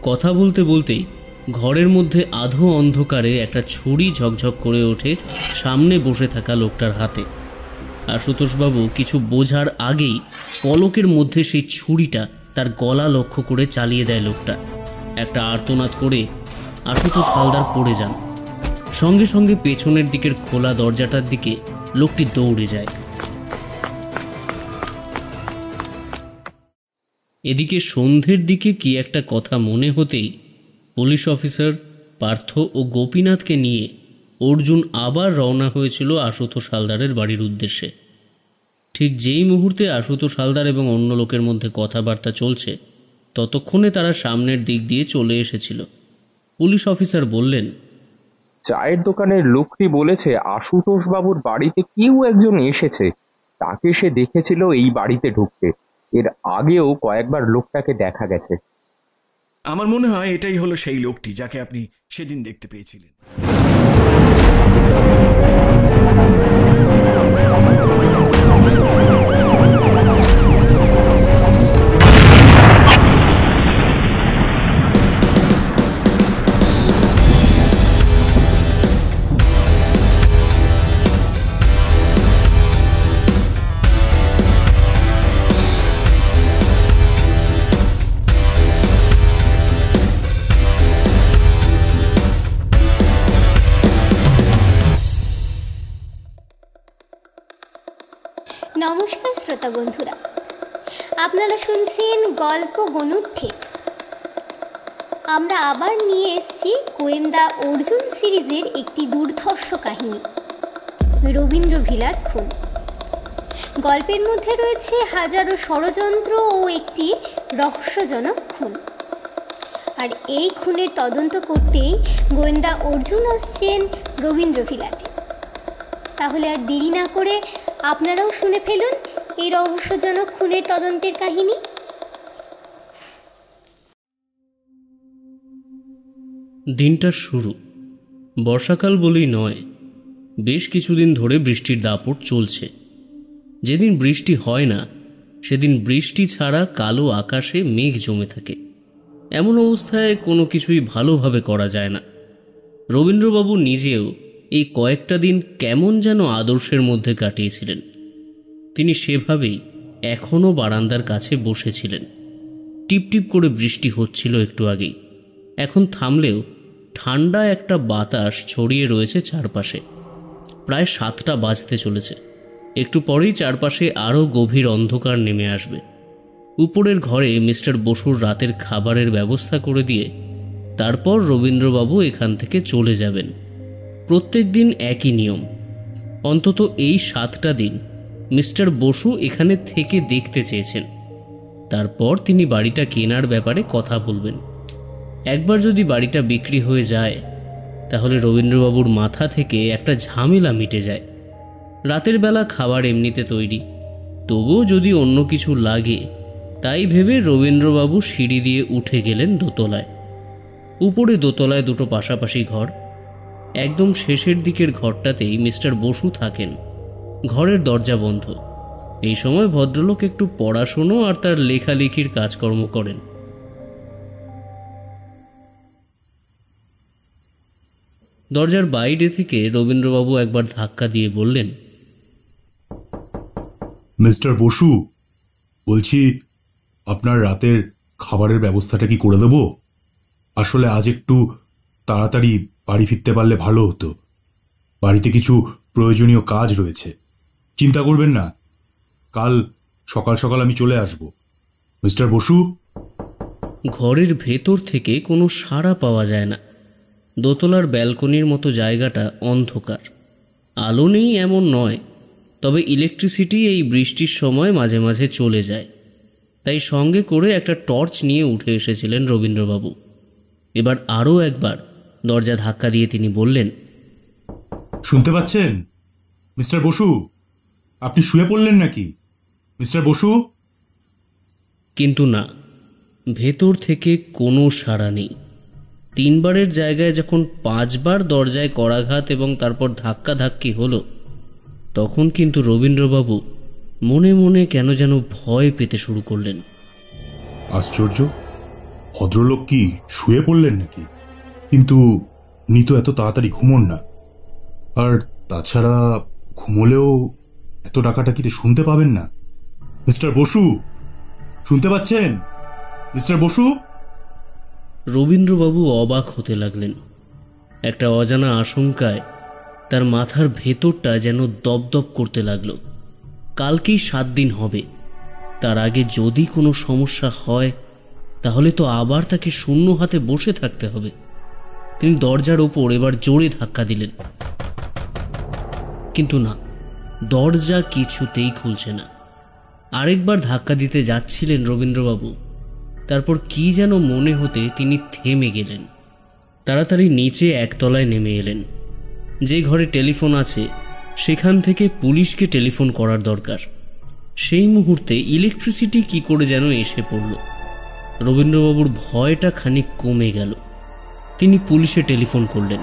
কথা বলতে বলতেই ঘরের মধ্যে আধো অন্ধকারে একটা ছুরি ঝকঝক করে ওঠে সামনে বসে থাকা লোকটার হাতে। আশুতোষবাবু কিছু বোঝার আগেই পলকের মধ্যে সেই ছুরিটা তার গলা লক্ষ্য করে চালিয়ে দেয় লোকটা। একটা আর্তনাদ করে আশুতোষ হালদার পড়ে যান। সঙ্গে সঙ্গে পেছনের দিকের খোলা দরজাটার দিকে লোকটি দৌড়ে যায়। এদিকে সন্ধ্যের দিকে কি একটা কথা মনে হতেই পুলিশ অফিসার পার্থ ও গোপীনাথকে নিয়ে অর্জুন আবার রওনা হয়েছিল আশুতোষ হালদারের বাড়ির উদ্দেশ্যে। ঠিক যেই মুহূর্তে আশুতোষ হালদার এবং অন্য লোকের মধ্যে কথাবার্তা চলছে ততক্ষণে তারা সামনের দিক দিয়ে চলে এসেছিল। পুলিশ অফিসার বললেন, চায়ের দোকানের লোকটি বলেছে আশুতোষ বাবুর বাড়িতে কেউ একজন এসেছে, তাকে সে দেখেছিল এই বাড়িতে ঢুকতে। এর আগেও কয়েকবার লোকটাকে দেখা গেছে। আমার মনে হয় এটাই হলো সেই লোকটি যাকে আপনি সেদিন দেখতে পেয়েছিলেন। নমস্কার শ্রোতা বন্ধুরা, আপনারা শুনছেন গল্প গনুর ঠিক। আমরা আবার নিয়ে এসেছি গোয়েন্দা অর্জুন সিরিজের একটি দুর্ধর্ষ কাহিনী, রবীন্দ্র ভিলার খুন। গল্পের মধ্যে রয়েছে হাজারো ষড়যন্ত্র ও একটি রহস্যজনক খুন। আর এই খুনের তদন্ত করতেই গোয়েন্দা অর্জুন আসছেন রবীন্দ্র ভিলাতে। তাহলে আর দেরি না করে আপনারাও শুনে ফেলুন এই রহস্যজনক খুনের তদন্তের কাহিনী। দিনটা শুরু বর্ষাকাল বলেই নয়, বেশ কিছুদিন ধরে বৃষ্টির দাপট চলছে। যেদিন বৃষ্টি হয় না সেদিন বৃষ্টি ছাড়া কালো আকাশে মেঘ জমে থাকে। এমন অবস্থায় কোনো কিছুই ভালোভাবে করা যায় না। রবীন্দ্রবাবু নিজেও এই কয়েকটা দিন কেমন যেন আদর্শের মধ্যে কাটিয়েছিলেন। তিনি সেভাবেই এখনও বারান্দার কাছে বসেছিলেন। টিপটিপ করে বৃষ্টি হচ্ছিল একটু আগেই, এখন থামলেও ঠান্ডা একটা বাতাস ছড়িয়ে রয়েছে চারপাশে। প্রায় 7টা বাজতে চলেছে। একটু পরেই চারপাশে আরও গভীর অন্ধকার নেমে আসবে। উপরের ঘরে মিস্টার বসুর রাতের খাবারের ব্যবস্থা করে দিয়ে তারপর রবীন্দ্রবাবু এখান থেকে চলে যাবেন। প্রত্যেক দিন একই নিয়ম। অন্তত এই 7টা দিন মিস্টার বসু এখানে থেকে দেখতে চেয়েছেন। তারপর তিনি বাড়িটা কেনার ব্যাপারে কথা বলবেন। একবার যদি বাড়িটা বিক্রি হয়ে যায় তাহলে রবীন্দ্রবাবুর মাথা থেকে একটা ঝামেলা মিটে যায়। রাতের বেলা খাবার এমনিতে তৈরি, তবুও যদি অন্য কিছু লাগে তাই ভেবে রবীন্দ্রবাবু সিঁড়ি দিয়ে উঠে গেলেন দোতলায়। উপরে দোতলায় দুটো পাশাপাশি ঘর। একদম শেষের দিকের ঘরটাতেই মিস্টার বসু থাকেন। ঘরের দরজা বন্ধ। এই সময় ভদ্রলোক একটু পড়াশুনো আর তার লেখালেখির কাজকর্ম করেন। দরজার বাইরে থেকে রবীন্দ্রবাবু একবার ধাক্কা দিয়ে বললেন, মিস্টার বসু, বলছি আপনার রাতের খাবারের ব্যবস্থাটা কি করে দেব? আসলে আজ একটু তাড়াতাড়ি বাড়ি ফিরতে পারলে ভালো হতো। বাড়িতে কিছু প্রয়োজনীয় কাজ রয়েছে। চিন্তা করবেন না, কাল সকাল সকাল আমি চলে আসব। মিস্টার বসু। ঘরের ভেতর থেকে কোনো সাড়া পাওয়া যায় না। দোতলার ব্যালকনির মতো জায়গাটা অন্ধকার। আলো নেই এমন নয়, তবে ইলেকট্রিসিটি এই বৃষ্টির সময় মাঝে মাঝে চলে যায়। তাই সঙ্গে করে একটা টর্চ নিয়ে উঠে এসেছিলেন রবীন্দ্রবাবু। এবার আরও একবার দরজা ধাক্কা দিয়ে তিনি বললেন, শুনতে পাচ্ছেন মিস্টার বসু? আপনি শুয়ে পড়লেন নাকি মিস্টার বসু? কিন্তু না, ভেতর থেকে কোনো সাড়া নেই। 3বারের জায়গায় যখন 5বার দরজায় করাঘাত এবং তারপর ধাক্কাধাক্কি হলো, তখন কিন্তু রবীন্দ্রবাবু মনে মনে কেন যেন ভয় পেতে শুরু করলেন। আশ্চর্য, ভদ্রলোক কি শুয়ে পড়লেন নাকি? কিন্তু উনি তো এত তাড়াতাড়ি ঘুমোন না। আর তাছাড়া ঘুমোলেও এত ডাকাডাকিতে শুনতে পাবেন না। মিস্টার বসু, শুনতে পাচ্ছেন? মিস্টার বসু। রবীন্দ্রবাবু অবাক হতে লাগলেন। একটা অজানা আশঙ্কায় তার মাথার ভেতরটা যেন দপদপ করতে লাগলো। কালকেই 7 দিন হবে। তার আগে যদি কোনো সমস্যা হয় তাহলে তো আবার তাকে শূন্য হাতে বসে থাকতে হবে। তিনি দরজার ওপর এবার জোরে ধাক্কা দিলেন, কিন্তু না, দরজা কিছুতেই খুলছে না। আরেকবার ধাক্কা দিতে যাচ্ছিলেন রবীন্দ্রবাবু, তারপর কি যেন মনে হতে তিনি থেমে গেলেন। তাড়াতাড়ি নিচে একতলায় নেমে এলেন। যে ঘরে টেলিফোন আছে সেখান থেকে পুলিশকে টেলিফোন করার দরকার। সেই মুহূর্তে ইলেকট্রিসিটি কি করে যেন এসে পড়ল। রবীন্দ্রবাবুর ভয়টা খানিক কমে গেল। তিনি পুলিশে টেলিফোন করলেন।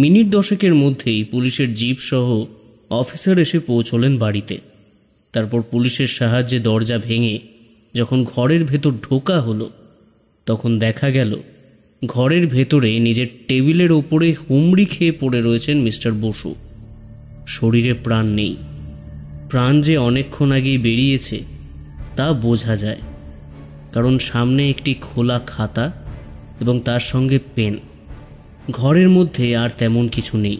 মিনিট 10 মধ্যেই পুলিশের জিপ সহ অফিসার এসে পৌঁছলেন বাড়িতে। তারপর পুলিশের সাহায্যে দরজা ভেঙে যখন ঘরের ভেতর ঢোকা হলো, তখন দেখা গেল ঘরের ভেতরে নিজের টেবিলের ওপরে হুমড়ি খেয়ে পড়ে রয়েছেন মিস্টার বসু। শরীরে প্রাণ নেই। প্রাণ যে অনেকক্ষণ আগেই বেরিয়েছে তা বোঝা যায়, কারণ সামনে একটি খোলা খাতা এবং তার সঙ্গে পেন। ঘরের মধ্যে আর তেমন কিছু নেই।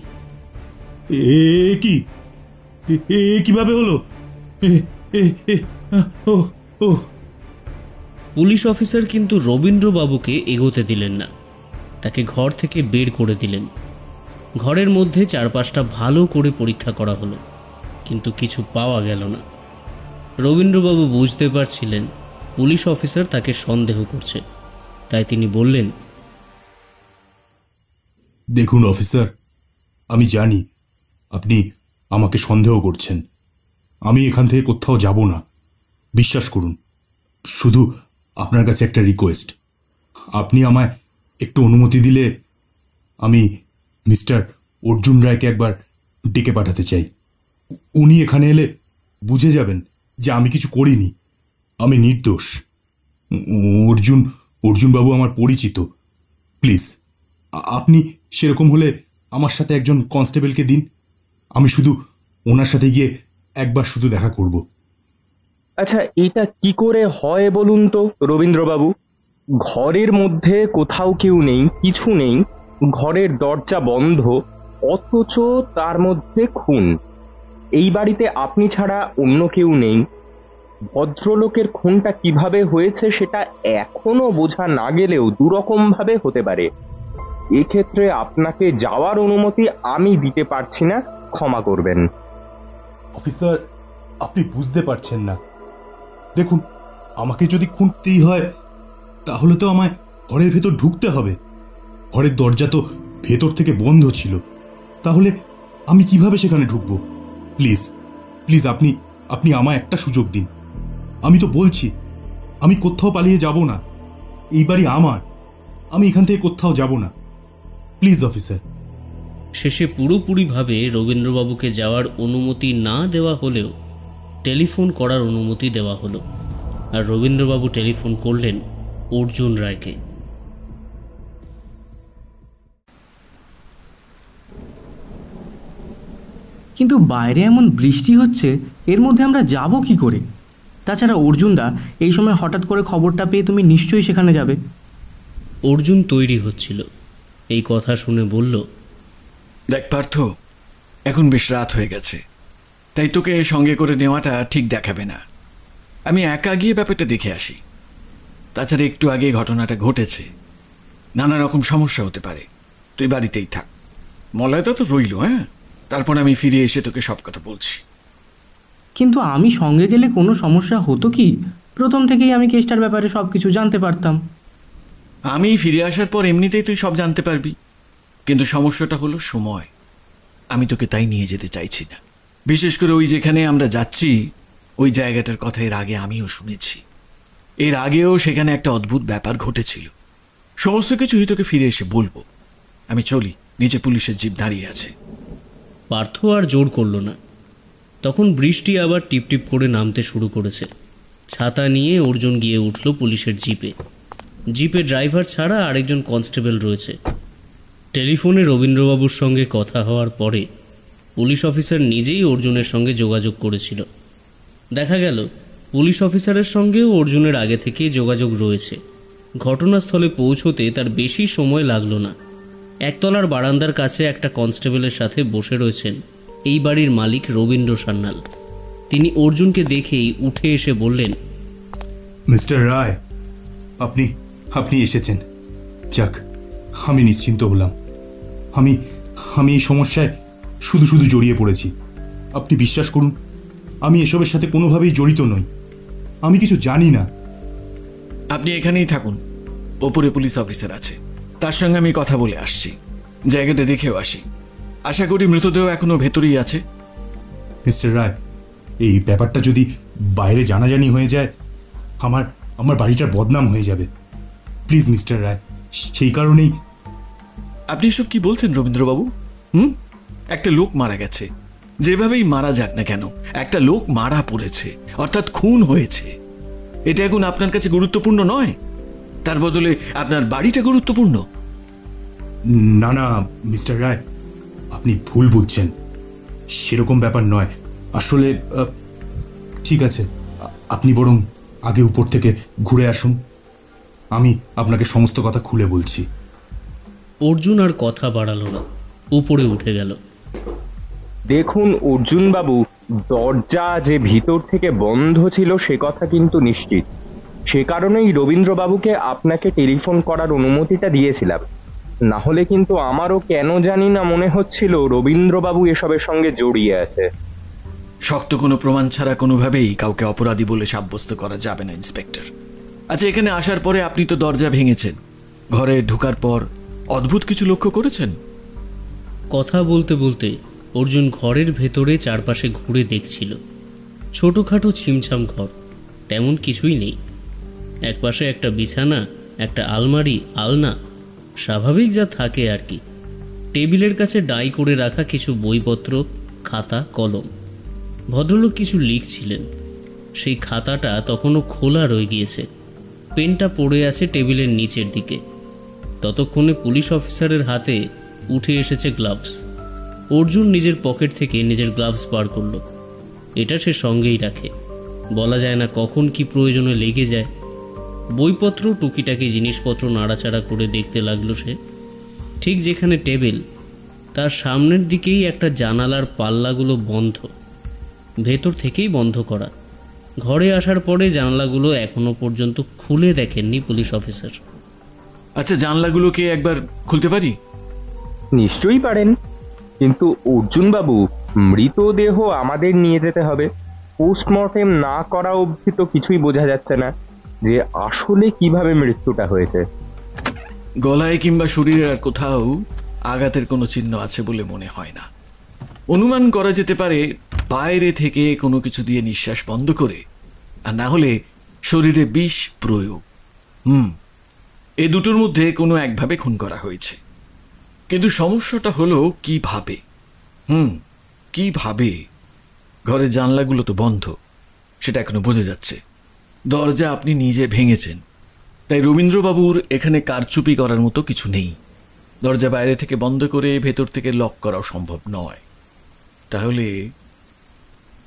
কিভাবে হলো? পুলিশ অফিসার কিন্তু রবীন্দ্রবাবুকে এগোতে দিলেন না। তাকে ঘর থেকে বের করে দিলেন। ঘরের মধ্যে চারপাশটা ভালো করে পরীক্ষা করা হলো, কিন্তু কিছু পাওয়া গেল না। রবীন্দ্রবাবু বুঝতে পারছিলেন পুলিশ অফিসার তাকে সন্দেহ করছে, তাই তিনি বললেন, দেখুন অফিসার, আমি জানি আপনি আমাকে সন্দেহ করছেন। আমি এখান থেকে কোথাও যাব না, বিশ্বাস করুন। শুধু আপনার কাছে একটা রিকোয়েস্ট, আপনি আমায় একটু অনুমতি দিলে আমি মিস্টার অর্জুন রায়কে একবার ডেকে পাঠাতে চাই। উনি এখানে এলে বুঝে যাবেন যে আমি কিছু করিনি, আমি নির্দোষ। অর্জুনবাবু আমার পরিচিত। প্লিজ আপনি সেরকম হলে আমার সাথে একজন কনস্টেবলকে দিন। আমি শুধু ওনার সাথে গিয়ে একবার শুধু দেখা করব। আচ্ছা, এটা কি করে হয় বলুন তো রবীন্দ্রবাবু? ঘরের মধ্যে কোথাও কেউ নেই, কিছু নেই, ঘরের দরজা বন্ধ, অথচ তার মধ্যে খুন। এই বাড়িতে আপনি ছাড়া অন্য কেউ নেই। ভদ্রলোকের খুনটা কিভাবে হয়েছে সেটা এখনো বোঝা না গেলেও দুরকম ভাবে হতে পারে। এক্ষেত্রে আপনাকে যাওয়ার অনুমতি আমি দিতে পারছি না, ক্ষমা করবেন। অফিসার, আপনি বুঝতে পারছেন না। দেখুন, আমাকে যদি খুঁজতেই হয় তাহলে তো আমায় ঘরের ভেতর ঢুকতে হবে। ঘরের দরজা তো ভেতর থেকে বন্ধ ছিল, তাহলে আমি কিভাবে সেখানে ঢুকবো? প্লিজ প্লিজ আপনি আমায় একটা সুযোগ দিন। আমি তো বলছি আমি কোথাও পালিয়ে যাব না। এই বাড়ি আমার, আমি এখান থেকে কোথাও যাব না। Please officer. শেষে পুরোপুরিভাবে রবীন্দ্রবাবুকে যাওয়ার অনুমতি না দেওয়া হলেও টেলিফোন করার অনুমতি দেওয়া হলো। আর রবীন্দ্রবাবু টেলিফোন করলেন অর্জুন রায়কে। কিন্তু বাইরে এমন বৃষ্টি হচ্ছে, এর মধ্যে আমরা যাব কি করে? তাছাড়া অর্জুনদা এই সময় হঠাৎ করে খবরটা পেয়ে তুমি নিশ্চয়ই সেখানে যাবে। অর্জুন তৈরি হচ্ছিল। এই কথা শুনে বলল, দেখ পার্থ, এখন বেশ রাত হয়ে গেছে, তাই তোকে সঙ্গে করে নেওয়াটা ঠিক দেখাবে না। আমি একা গিয়ে ব্যাপারটা দেখে আসি। তাছাড়া একটু আগে ঘটনাটা ঘটেছে, নানা রকম সমস্যা হতে পারে। তুই বাড়িতেই থাক, মলয়টা তো রইল। হ্যাঁ, তারপর আমি ফিরে এসে তোকে সব কথা বলছি। কিন্তু আমি সঙ্গে গেলে কোনো সমস্যা হতো কি? প্রথম থেকেই আমি কেসটার ব্যাপারে সব কিছু জানতে পারতাম। আমি ফিরে আসার পর এমনিতেই তুই সব জানতে পারবি, কিন্তু সমস্যাটা হলো সময়। আমি তোকে তাই নিয়ে যেতে চাইছি না। বিশেষ করে ওই যেখানে আমরা যাচ্ছি ওই জায়গাটার কথা এর আগে আমিও শুনেছি। এর আগেও সেখানে একটা অদ্ভুত ব্যাপার ঘটেছিল। সমস্ত কিছুই তোকে ফিরে এসে বলবো। আমি চলি, নিচে পুলিশের জিপ দাঁড়িয়ে আছে। পার্থ আর জোর করল না। তখন বৃষ্টি আবার টিপটিপ করে নামতে শুরু করেছে। ছাতা নিয়ে অর্জুন গিয়ে উঠল পুলিশের জিপে। জিপে ড্রাইভার ছাড়া আরেকজন কনস্টেবল রয়েছে। টেলিফোনে রবীন্দ্রবাবুর সঙ্গে কথা হওয়ার পরে পুলিশ অফিসার নিজেই অর্জুনের সঙ্গে যোগাযোগ করেছিল। দেখা গেল পুলিশ অফিসারের সঙ্গেও অর্জুনের আগে থেকেই যোগাযোগ রয়েছে। ঘটনাস্থলে পৌঁছতে তার বেশি সময় লাগলো না। একতলার বারান্দার কাছে একটা কনস্টেবলের সাথে বসে রয়েছেন এই বাড়ির মালিক রবীন্দ্র সান্যাল। তিনি অর্জুনকে দেখেই উঠে এসে বললেন, মিস্টার রায়, আপনি আপনি এসেছেন। যাক, আমি নিশ্চিন্ত হলাম। আমি আমি এই সমস্যায় শুধু শুধু জড়িয়ে পড়েছি। আপনি বিশ্বাস করুন, আমি এসবের সাথে কোনোভাবেই জড়িত নই। আমি কিছু জানি না। আপনি এখানেই থাকুন, ওপরে পুলিশ অফিসার আছে, তার সঙ্গে আমি কথা বলে আসছি। জায়গাটা দেখেও আসি। আশা করি মৃতদেহ এখনো ভেতরেই আছে। মিস্টার রায়, এই ব্যাপারটা যদি বাইরে জানাজানি হয়ে যায়, আমার বাড়িটার বদনাম হয়ে যাবে। প্লিজ মিস্টার রায়, সেই কারণেই। আপনি এসব কি বলছেন রবীন্দ্রবাবু? একটা লোক মারা গেছে, যেভাবেই মারা যাক না কেন, একটা লোক মারা পড়েছে, অর্থাৎ খুন হয়েছে। এটা এখন আপনার কাছে গুরুত্বপূর্ণ নয়? তার বদলে আপনার বাড়িটা গুরুত্বপূর্ণ? না না মিস্টার রায়, আপনি ভুল বুঝছেন। সেরকম ব্যাপার নয় আসলে। ঠিক আছে, আপনি বরং আগে উপর থেকে ঘুরে আসুন, আমি আপনাকে সমস্ত কথা খুলে বলছি। অর্জুন আর কথা বাড়ালো না, উপরে উঠে গেল। দেখুন অর্জুন বাবু, দরজা যে ভিতর থেকে বন্ধ ছিল সে কথা কিন্তু নিশ্চিত। সে কারণেই রবীন্দ্রবাবুকে আপনাকে টেলিফোন করার অনুমতিটা দিয়েছিলাম। না হলে কিন্তু আমারও কেন জানি না মনে হচ্ছিল রবীন্দ্রবাবু এসবের সঙ্গে জড়িয়ে আছে। শক্ত কোনো প্রমাণ ছাড়া কোনোভাবেই কাউকে অপরাধী বলে সাব্যস্ত করা যাবে না ইন্সপেক্টর। আচ্ছা, এখানে আসার পরে আপনি তো দরজা ভেঙেছেন, ঘরে ঢোকার পর অদ্ভুত কিছু লক্ষ্য করেছেন? কথা বলতে বলতে অর্জুন ঘরের ভেতরে চারপাশে ঘুরে দেখছিল। ছোটোখাটো ছিমছাম ঘর, তেমন কিছুই নেই। একপাশে একটা বিছানা, একটা আলমারি, আলনা, স্বাভাবিক যা থাকে আর কি। টেবিলের কাছে ডাই করে রাখা কিছু বইপত্র, খাতা, কলম। ভদ্রলোক কিছু লিখছিলেন। সেই খাতাটা তখনও খোলা রয়ে গিয়েছে। পেনটা পড়ে আছে টেবিলের নিচের দিকে। ততক্ষণে পুলিশ অফিসারের হাতে উঠে এসেছে গ্লাভস। অর্জুন নিজের পকেট থেকে নিজের গ্লাভস বার করল। এটা সে সঙ্গেই রাখে, বলা যায় না কখন কি প্রয়োজনে লেগে যায়। বইপত্র, টুকিটাকি জিনিসপত্র নাড়াচাড়া করে দেখতে লাগলো সে। ঠিক যেখানে টেবিল, তার সামনের দিকেই একটা জানালার পাল্লাগুলো বন্ধ, ভেতর থেকেই বন্ধ করা। ঘরে আসার পরে জানালাগুলো এখনো পর্যন্ত খুলে দেখেননি পুলিশ অফিসার। আচ্ছা, জানলাগুলোকে একবার খুলতে পারি? নিশ্চয়ই পারেন, কিন্তু অর্জুন বাবু, মৃতদেহ আমাদের নিয়ে যেতে হবে। পোস্টমর্টেম না করা অবধি তো কিছুই বোঝা যাচ্ছে না যে আসলে কিভাবে মৃত্যুটা হয়েছে। গলায় কিংবা শরীরের আর কোথাও আঘাতের কোনো চিহ্ন আছে বলে মনে হয় না। অনুমান করা যেতে পারে বাইরে থেকে কোনো কিছু দিয়ে নিঃশ্বাস বন্ধ করে, আর না হলে শরীরে বিষ প্রয়োগ। এ দুটোর মধ্যে কোনো একভাবে খুন করা হয়েছে। কিন্তু সমস্যাটা হলো কিভাবে। কিভাবে? ঘরের জানলাগুলো তো বন্ধ, সেটা এখনো বোঝা যাচ্ছে। দরজা আপনি নিজে ভেঙেছেন, তাই রবীন্দ্রবাবুর এখানে কারচুপি করার মতো কিছু নেই। দরজা বাইরে থেকে বন্ধ করে ভেতর থেকে লক করাও সম্ভব নয়। তাহলে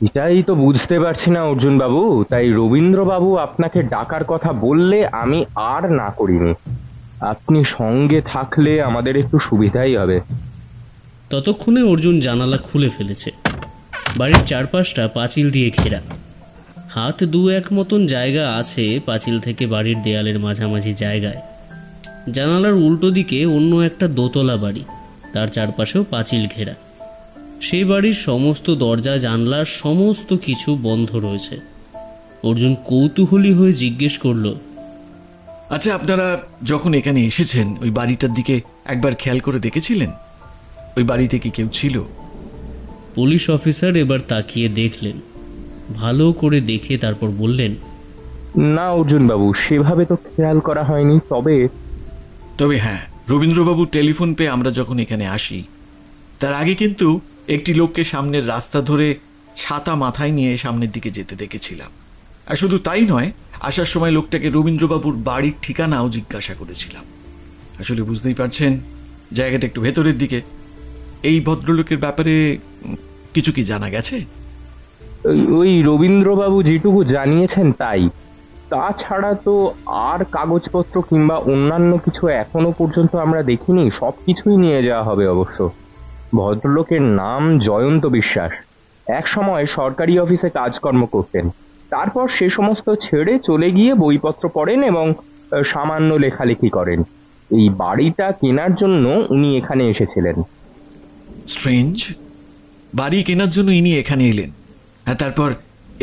এটাই তো বুঝতে পারছি না অর্জুন বাবু, তাই রবীন্দ্রবাবু আপনাকে ডাকার কথা বললে আমি আর না করিনি। আপনি সঙ্গে থাকলে আমাদের একটু সুবিধাই হবে। ততক্ষণে অর্জুন জানালা খুলে ফেলেছে। বাড়ির চারপাশটা পাঁচিল দিয়ে ঘেরা। হাত দু এক মতন জায়গা আছে পাঁচিল থেকে বাড়ির দেয়ালের মাঝামাঝি জায়গায়। জানালার উল্টো দিকে অন্য একটা দোতলা বাড়ি, তার চারপাশেও পাঁচিল ঘেরা। সেই বাড়ির সমস্ত দরজা জানলা সমস্ত কিছু বন্ধ রয়েছে। অর্জুন কৌতূহলী হয়ে জিজ্ঞেস করল, আচ্ছা, আপনারা যখন এখানে এসেছেন ওই বাড়িটার দিকে একবার খেয়াল করে দেখেছিলেন? ওই বাড়িতে কি কেউ ছিল? পুলিশ অফিসার এবার তাকিয়ে দেখলেন, ভালো করে দেখে তারপর বললেন, না অর্জুন বাবু, সেভাবে তো খেয়াল করা হয়নি। তবে হ্যাঁ, রবীন্দ্রবাবু টেলিফোন পেয়ে আমরা যখন এখানে আসি তার আগে কিন্তু একটি লোককে সামনের রাস্তা ধরে ছাতা মাথায় নিয়ে সামনের দিকে যেতে দেখেছিলাম। আর শুধু তাই নয়, আসার সময় লোকটাকে রবীন্দ্রবাবুর বাড়ির ঠিকানাও জিজ্ঞাসা করেছিলাম। আসলে বুঝতেই পারছেন, জায়গাটা একটু ভেতরের দিকে। এই ভদ্রলোকের ব্যাপারে কিছু কি জানা গেছে? ওই রবীন্দ্রবাবু যেটুকু জানিয়েছেন তাই। তাছাড়া তো আর কাগজপত্র কিংবা অন্যান্য কিছু এখনো পর্যন্ত আমরা দেখিনি। সব কিছুই নিয়ে যাওয়া হবে অবশ্য। ভদ্রলোকের নাম জয়ন্ত বিশ্বাস। এক সময় সরকারি অফিসে কাজকর্ম করতেন, তারপর সে সমস্ত ছেড়ে চলে গিয়ে বইপত্র পড়েন এবং সামান্য লেখালেখি করেন। এই বাড়িটা কেনার জন্য উনি এখানে এসেছিলেন। স্ট্রেঞ্জ, বাড়ি কেনার জন্য ইনি এখানে এলেন, আর তারপর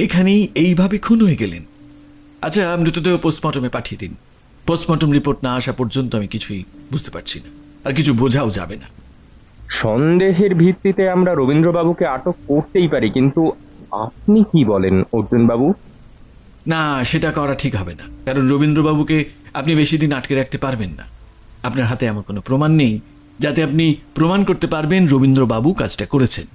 এখানেই এইভাবে খুন হয়ে গেলেন। আচ্ছা, মৃতদেহ পোস্টমর্টমে পাঠিয়ে দিন। পোস্টমর্টম রিপোর্ট না আসা পর্যন্ত আমি কিছুই বুঝতে পারছি না, আর কিছু বোঝাও যাবে না। সন্দেহের ভিত্তিতে আমরা রবীন্দ্রবাবুকে আটক করতেই পারি, কিন্তু আপনি কি বলেন অর্জুনবাবু? না, সেটা করা ঠিক হবে না, কারণ রবীন্দ্রবাবুকে আপনি বেশি দিন আটকে রাখতে পারবেন না। আপনার হাতে এমন কোনো প্রমাণ নেই যাতে আপনি প্রমাণ করতে পারবেন রবীন্দ্রবাবু কাজটা করেছেন।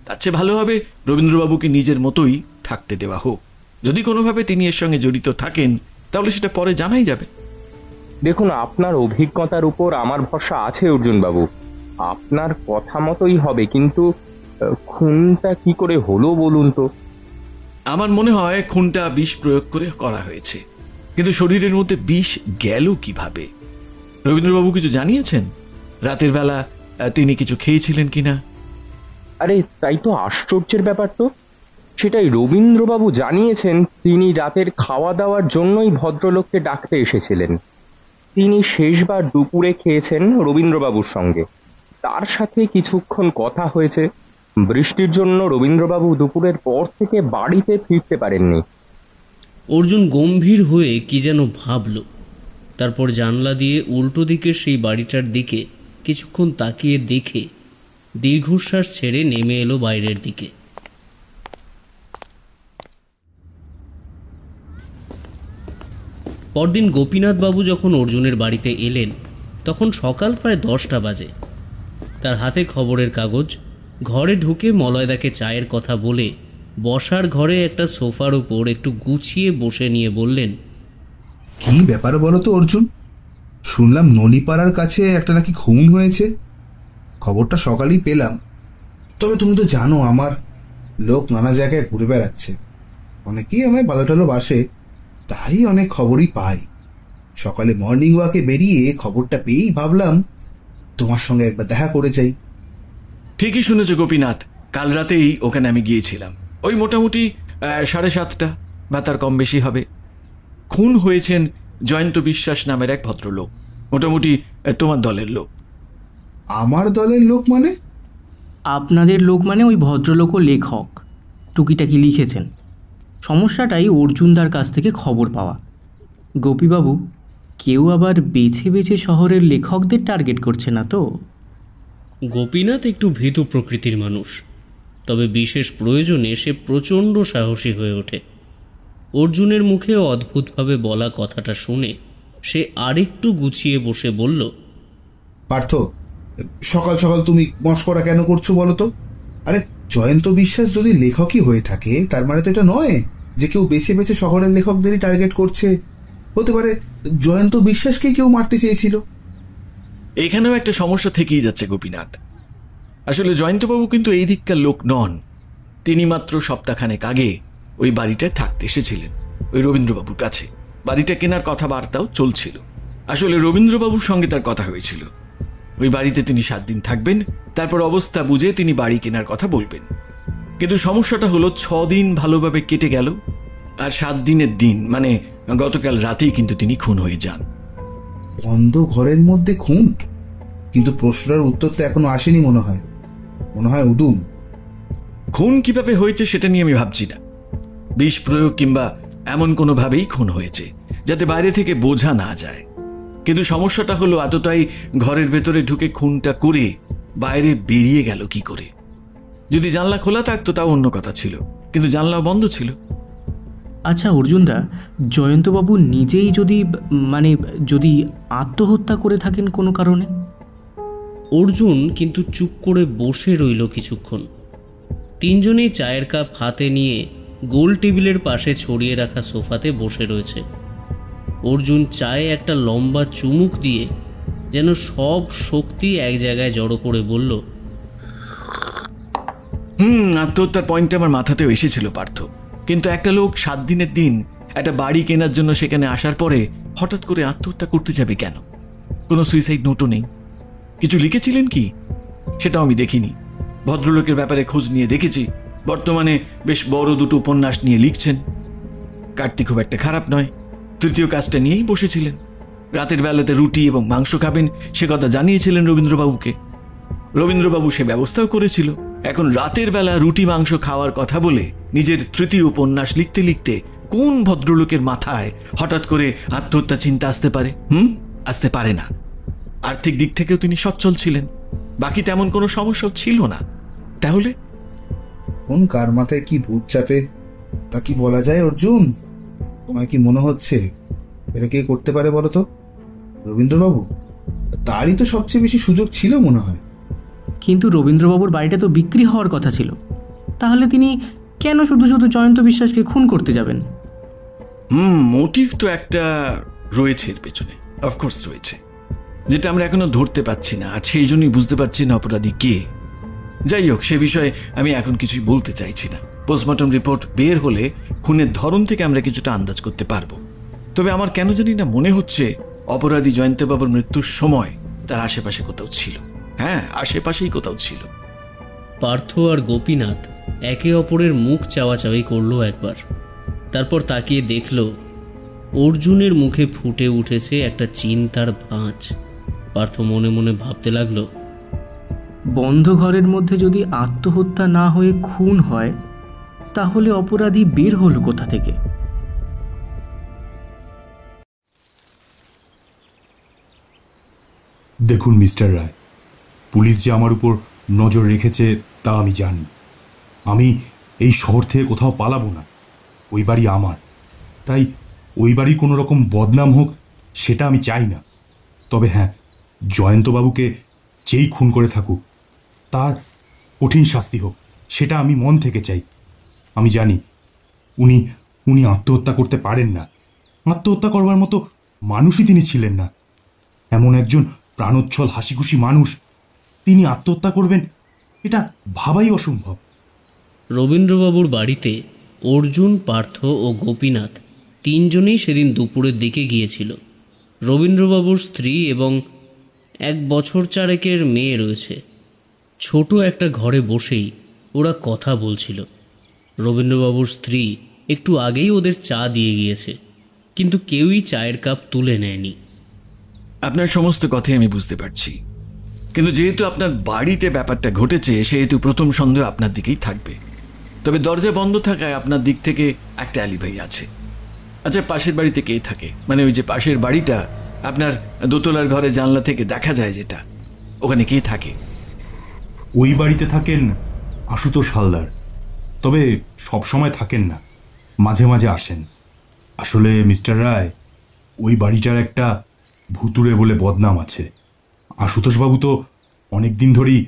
তার চেয়ে ভালো হবে রবীন্দ্রবাবুকে নিজের মতোই থাকতে দেওয়া হোক। যদি কোনোভাবে তিনি এর সঙ্গে জড়িত থাকেন তাহলে সেটা পরে জানাই যাবে। দেখুন, আপনার অভিজ্ঞতার উপর আমার ভরসা আছে অর্জুনবাবু। আপনার কথা মতোই হবে, কিন্তু খুনটা কি করে হলো বলুন তো? আমার মনে হয় খুনটা বিষ প্রয়োগ করে করা হয়েছে, কিন্তু শরীরের মধ্যে বিষ গেল কিভাবে? রবীন্দ্রবাবু কিছু জানিয়েছেন? রাতের বেলা তিনি কিছু খেয়েছিলেন কিনা? আরে তাই তো আশ্চর্যের ব্যাপার। তো সেটাই রবীন্দ্রবাবু জানিয়েছেন। তিনি রাতের খাওয়া দাওয়ার জন্যই ভদ্রলোককে ডাকতে এসেছিলেন। তিনি শেষবার দুপুরে খেয়েছেন রবীন্দ্রবাবুর সঙ্গে, তার সাথে কিছুক্ষণ কথা হয়েছে। বৃষ্টির জন্য রবীন্দ্রবাবু দুপুরের পর থেকে বাড়িতে ফিরতে পারেননি। অর্জুন গম্ভীর হয়ে কি যেন ভাবল, তারপর জানলা দিয়ে উল্টো দিকের সেই বাড়িটার দিকে কিছুক্ষণ তাকিয়ে দেখে দীর্ঘশ্বাস ছেড়ে নেমে এলো বাইরের দিকে। পরদিন গোপীনাথবাবু যখন অর্জুনের বাড়িতে এলেন তখন সকাল প্রায় 10টা বাজে। তার হাতে খবরের কাগজ। ঘরে ঢুকে মলয়দাকে চায়ের কথা বলে বসার ঘরে একটা সোফার উপর একটু গুছিয়ে বসে নিয়ে বললেন, কি ব্যাপার বলো তো অর্জুন? শুনলাম নলিপাড়ার কাছে একটা নাকি খুন হয়েছে। খবরটা সকালেই পেলাম। তবে তুমি তো জানো আমার লোক নানা জায়গায় ঘুরে বেড়াচ্ছে, অনেকেই আমায় ভালো টালো বাসে, তাই অনেক খবরই পাই। সকালে মর্নিং ওয়াকে বেরিয়ে খবরটা পেয়েই ভাবলাম তোমার সঙ্গে একবার দেখা করে যাই। ঠিকই শুনেছো গোপীনাথ, কাল রাতেই ওখানে আমি গিয়েছিলাম। ওই মোটামুটি 7:30 বা তার কম বেশি হবে। খুন হয়েছেন জয়ন্ত বিশ্বাস নামের এক ভদ্রলোক, মোটামুটি তোমার দলের লোক। আমার দলের লোক মানে? আপনাদের লোক মানে ওই ভদ্রলোক ও লেখক টুকিটাকি লিখেছেন। সমস্যাটাই অর্জুনদার কাছ থেকে খবর পাওয়া। গোপীবাবু, কেউ আবার বেছে বেছে শহরের লেখকদের টার্গেট করছে না তো? গোপীনাথ একটু ভীতু প্রকৃতির মানুষ, তবে বিশেষ প্রয়োজনে সে প্রচণ্ড সাহসী হয়ে ওঠে। অর্জুনের মুখে অদ্ভুতভাবে বলা কথাটা শুনে সে আরেকটু গুছিয়ে বসে বলল, পার্থ, সকাল সকাল তুমি মস্করা কেন করছো বলো তো? আরে জয়ন্ত বিশ্বাস যদি লেখকই হয়ে থাকে তার মানে তো এটা নয় যে কেউ বেছে বেছে শহরের লেখকদেরই টার্গেট করছে। হতে পারে জয়ন্ত বিশ্বাসকে কেউ মারতে চেয়েছিল। এখানেও একটা সমস্যা থেকেই যাচ্ছে গোপীনাথ। আসলে জয়ন্তবাবু কিন্তু এই দিককার লোক নন। তিনি মাত্র সপ্তাহখানেক আগে ওই বাড়িটায় থাকতে এসেছিলেন ওই রবীন্দ্রবাবুর কাছে। বাড়িটা কেনার কথাবার্তাও চলছিল। আসলে রবীন্দ্রবাবুর সঙ্গে তার কথা হয়েছিল, ওই বাড়িতে তিনি 7 দিন থাকবেন, তারপর অবস্থা বুঝে তিনি বাড়ি কেনার কথা বলবেন। কিন্তু সমস্যাটা হলো 6 দিন ভালোভাবে কেটে গেল, আর 7 দিনের দিন মানে গতকাল রাতেই কিন্তু তিনি খুন হয়ে যান। বন্ধ ঘরের মধ্যে খুন? কিন্তু প্রশ্নের উত্তর তো এখনো আসেনি। মনে হয় উদুম। খুন কিভাবে হয়েছে সেটা নিয়ে আমি ভাবছি না। বিষ প্রয়োগ কিংবা এমন কোনোভাবেই খুন হয়েছে যাতে বাইরে থেকে বোঝা না যায়। কিন্তু সমস্যাটা হলো এতটাই ঘরের ভেতরে ঢুকে খুনটা করে বাইরে বেরিয়ে গেল কি করে? যদি জানলা খোলা থাকতো তাও অন্য কথা ছিল, কিন্তু জানলাও বন্ধ ছিল। আচ্ছা অর্জুনদা, জয়ন্তবাবু নিজেই যদি যদি আত্মহত্যা করে থাকেন কোনো কারণে? অর্জুন কিন্তু চুপ করে বসে রইল কিছুক্ষণ। তিনজনেই চায়ের কাপ হাতে নিয়ে গোল টেবিলের পাশে ছড়িয়ে রাখা সোফাতে বসে রয়েছে। অর্জুন চায়ে একটা লম্বা চুমুক দিয়ে যেন সব শক্তি এক জায়গায় জড়ো করে বলল, আত্মহত্যার পয়েন্টটা আমার মাথাতেও এসেছিল পার্থ, কিন্তু একটা লোক 7 দিনের দিন একটা বাড়ি কেনার জন্য সেখানে আসার পরে হঠাৎ করে আত্মহত্যা করতে যাবে কেন? কোনো সুইসাইড নোটও নেই, কিছু লিখেছিলেন কি সেটাও আমি দেখিনি। ভদ্রলোকের ব্যাপারে খোঁজ নিয়ে দেখেছি বর্তমানে বেশ বড় 2টো উপন্যাস নিয়ে লিখছেন। কাটতে খুব একটা খারাপ নয়। তৃতীয় কাজটা নিয়েই বসেছিলেন। রাতের বেলাতে রুটি এবং মাংস খাবেন সে কথা জানিয়েছিলেন রবীন্দ্রবাবুকে। রবীন্দ্রবাবু সে ব্যবস্থাও করেছিল। এখন রাতের বেলা রুটি মাংস খাওয়ার কথা বলে নিজের তৃতীয় উপন্যাস লিখতে লিখতে কোন ভদ্রলোকের মাথায় হঠাৎ করে আত্মহত্যা চিন্তা আসতে পারে? আসতে পারে না। আর্থিক দিক থেকেও তিনি সচ্ছল ছিলেন, বাকি তেমন কোনো সমস্যাও ছিল না। তাহলে কোন কার মাথায় কি ভূত চাপে তা কি বলা যায় অর্জুন? তোমায় কি মনে হচ্ছে এটা কে করতে পারে বলো তো? রবীন্দ্রবাবু? তারই তো সবচেয়ে বেশি সুযোগ ছিল মনে হয়। কিন্তু রবীন্দ্রবাবুর বাড়িটা তো বিক্রি হওয়ার কথা ছিল, তাহলে তিনি কেন শুধু শুধু জয়ন্ত বিশ্বাসকে খুন করতে যাবেন? মোটিভ তো একটা রয়েছে এর পেছনে, অফকোর্স রয়েছে, যেটা আমরা এখনো ধরতে পারছি না, আর সেই জন্যই বুঝতে পারছি না অপরাধী কে। যাই হোক, সে বিষয়ে আমি এখন কিছুই বলতে চাইছি না। পোস্টমর্টম রিপোর্ট বের হলে খুনের ধরন থেকে আমরা কিছুটা আন্দাজ করতে পারবো। তবে আমার কেন জানি না মনে হচ্ছে অপরাধী জয়ন্তবাবুর মৃত্যুর সময় তার আশেপাশে কোথাও ছিল। হ্যাঁ, আশেপাশেই কোথাও ছিল। পার্থ আর গোপীনাথ একে অপরের মুখ চাওয়াচাওয়ি করলো একবার, তারপর তাকিয়ে দেখল অর্জুনের মুখে ফুটে উঠেছে একটা চিন্তার ভাঁজ। পার্থ মনে মনে ভাবতে লাগলো, বন্ধ ঘরের মধ্যে যদি আত্মহত্যা না হয়ে খুন হয়, তাহলে অপরাধী বের হলো কোথা থেকে? দেখুন মিস্টার রায়, পুলিশ যে আমার উপর নজর রেখেছে তা আমি জানি। আমি এই শহর থেকে কোথাও পালাবো না। ওই বাড়ি আমার, তাই ওই বাড়ির কোনো রকম বদনাম হোক সেটা আমি চাই না। তবে হ্যাঁ, জয়ন্তবাবুকে যেই খুন করে থাকুক তার কঠিন শাস্তি হোক, সেটা আমি মন থেকে চাই। আমি জানি উনি আত্মহত্যা করতে পারেন না। আত্মহত্যা করবার মতো মানুষই তিনি ছিলেন না। এমন একজন প্রাণোচ্ছল হাসিখুশি মানুষ, তিনি আত্মহত্যা করবেন এটা ভাবাই অসম্ভব। রবীন্দ্রবাবুর বাড়িতে অর্জুন, পার্থ ও গোপীনাথ তিনজনেই সেদিন দুপুরের দিকে গিয়েছিল। রবীন্দ্রবাবুর স্ত্রী এবং 1 বছর 4 মেয়ে রয়েছে। ছোট একটা ঘরে বসেই ওরা কথা বলছিল। রবীন্দ্রবাবুর স্ত্রী একটু আগেই ওদের চা দিয়ে গিয়েছে, কিন্তু কেউই চায়ের কাপ তুলে নেয়নি। আপনার সমস্ত কথাই আমি বুঝতে পারছি, কিন্তু যেহেতু আপনার বাড়িতে ব্যাপারটা ঘটেছে সেহেতু প্রথম সন্দেহ আপনার দিকেই থাকবে। তবে দরজা বন্ধ থাকায় আপনার দিক থেকে একটা অ্যালিবাই আছে। আচ্ছা, পাশের বাড়িতে কে থাকে? মানে ওই যে পাশের বাড়িটা, আপনার দোতলার ঘরে জানলা থেকে দেখা যায় যেটা, ওখানে কে থাকে? ওই বাড়িতে থাকেন আশুতোষ হালদার, তবে সব সময় থাকেন না, মাঝে মাঝে আসেন। আসলে মিস্টার রায়, ওই বাড়িটার একটা ভুতুড়ে বলে বদনাম আছে। আশুতোষবাবু তো অনেক দিন ধরেই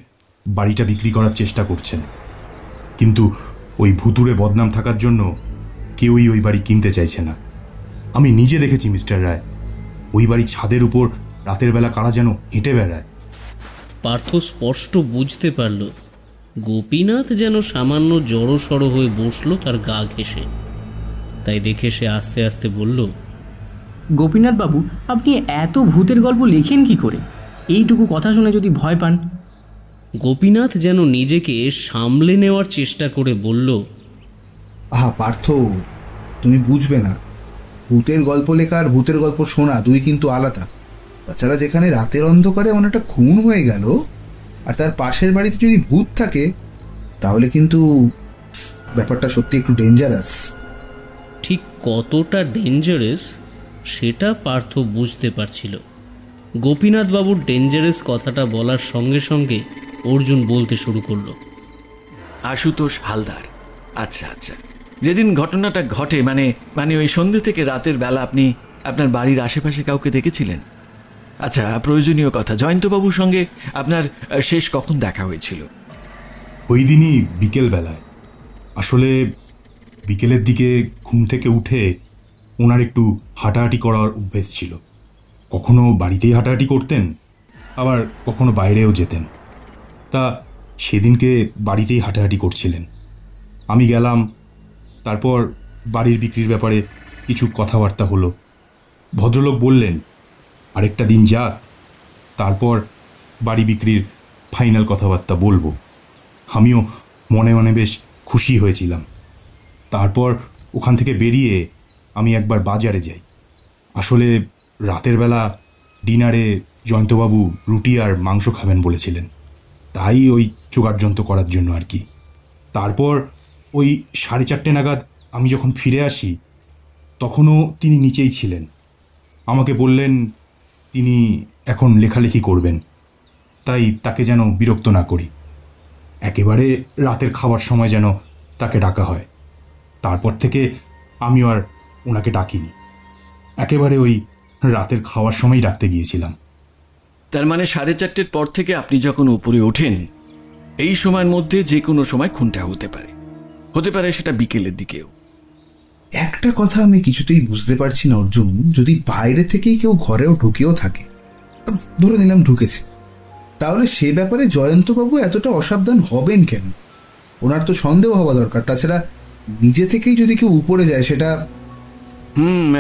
বাড়িটা বিক্রি করার চেষ্টা করছেন, কিন্তু ওই ভুতুড়ে বদনাম থাকার জন্য কেউই ওই বাড়ি কিনতে চাইছে না। আমি নিজে দেখেছি মিস্টার রায়, ওই বাড়ি ছাদের উপর রাতের বেলা কারা যেন হেঁটে বেড়ায়। পার্থ স্পষ্ট বুঝতে পারল গোপীনাথ যেন সামান্য জড়সড় হয়ে বসলো তার গা ঘেঁষে। তাই দেখে সে আস্তে আস্তে বলল, গোপীনাথ বাবু, আপনি এত ভূতের গল্প লেখেন কি করে? এইটুকু কথা শুনে যদি ভয় পান। গোপীনাথ যেন নিজেকে সামলে নেওয়ার চেষ্টা করে বলল, আহা পার্থ, তুমি বুঝবে না। ভূতের গল্প লেখা আর ভূতের গল্প শোনা দুই কিন্তু আলাদা। তাছাড়া যেখানে রাতের অন্ধকারে এমন একটা খুন হয়ে গেল আর তার পাশের বাড়িতে যদি ভূত থাকে, তাহলে কিন্তু ব্যাপারটা সত্যি একটু ডেঞ্জারাস। ঠিক কতটা ডেঞ্জারাস সেটা পার্থ বুঝতে পারছিল। গোপীনাথ বাবুর ডেঞ্জারাস কথাটা বলার সঙ্গে সঙ্গে অর্জুন বলতে শুরু করলো, আশুতোষ হালদার। আচ্ছা আচ্ছা, যেদিন ঘটনাটা ঘটে মানে ওই সন্ধ্যে থেকে রাতের বেলা আপনি আপনার বাড়ির আশেপাশে কাউকে দেখেছিলেন? আচ্ছা, প্রয়োজনীয় কথা, জয়ন্তবাবুর সঙ্গে আপনার শেষ কখন দেখা হয়েছিল? ওই দিনই বিকেলবেলায়। আসলে বিকেলের দিকে ঘুম থেকে উঠে ওনার একটু হাঁটাহাঁটি করার অভ্যেস ছিল। কখনো বাড়িতেই হাঁটাহাঁটি করতেন, আবার কখনো বাইরেও যেতেন। তা সেদিনকে বাড়িতেই হাঁটাহাঁটি করছিলেন। আমি গেলাম, তারপর বাড়ির বিক্রির ব্যাপারে কিছু কথাবার্তা হলো। ভদ্রলোক বললেন আরেকটা দিন যাক, তারপর বাড়ি বিক্রির ফাইনাল কথাবার্তা বলবো। আমিও মনে মনে বেশ খুশি হয়েছিলাম। তারপর ওখান থেকে বেরিয়ে আমি একবার বাজারে যাই। আসলে রাতের বেলা ডিনারে জয়ন্তবাবু রুটি আর মাংস খাবেন বলেছিলেন, তাই ওই জোগাড়যন্ত্র করার জন্য আর কি। তারপর ওই 4:30 নাগাদ আমি যখন ফিরে আসি, তখনও তিনি নিচেই ছিলেন। আমাকে বললেন তিনি এখন লেখালেখি করবেন, তাই তাকে যেন বিরক্ত না করি। একেবারে রাতের খাবার সময় যেন তাকে ডাকা হয়। তারপর থেকে আমি আর ওনাকে ডাকিনি, একেবারে ওই রাতের খাওয়ার সময় ডাকতে গিয়েছিলাম। তার মানে 4:30 পর থেকে আপনি যখন উপরে ওঠেন, এই সময়ের মধ্যে যে কোনো সময় খুনটা হতে পারে, হতে পারে সেটা বিকেলের দিকেও। একটা কথা আমি কিছুতেই বুঝতে পারছি না অর্জুন, যদি বাইরে থেকেই কেউ ঘরেও ঢুকেও থাকে, ধরে নিলাম ঢুকেছে, তাহলে সে ব্যাপারে জয়ন্তবাবু এতটা অসাবধান হবেন কেন? ওনার তো সন্দেহ হওয়া দরকার। তাছাড়া নিজে থেকেই যদি কেউ উপরে যায়, সেটা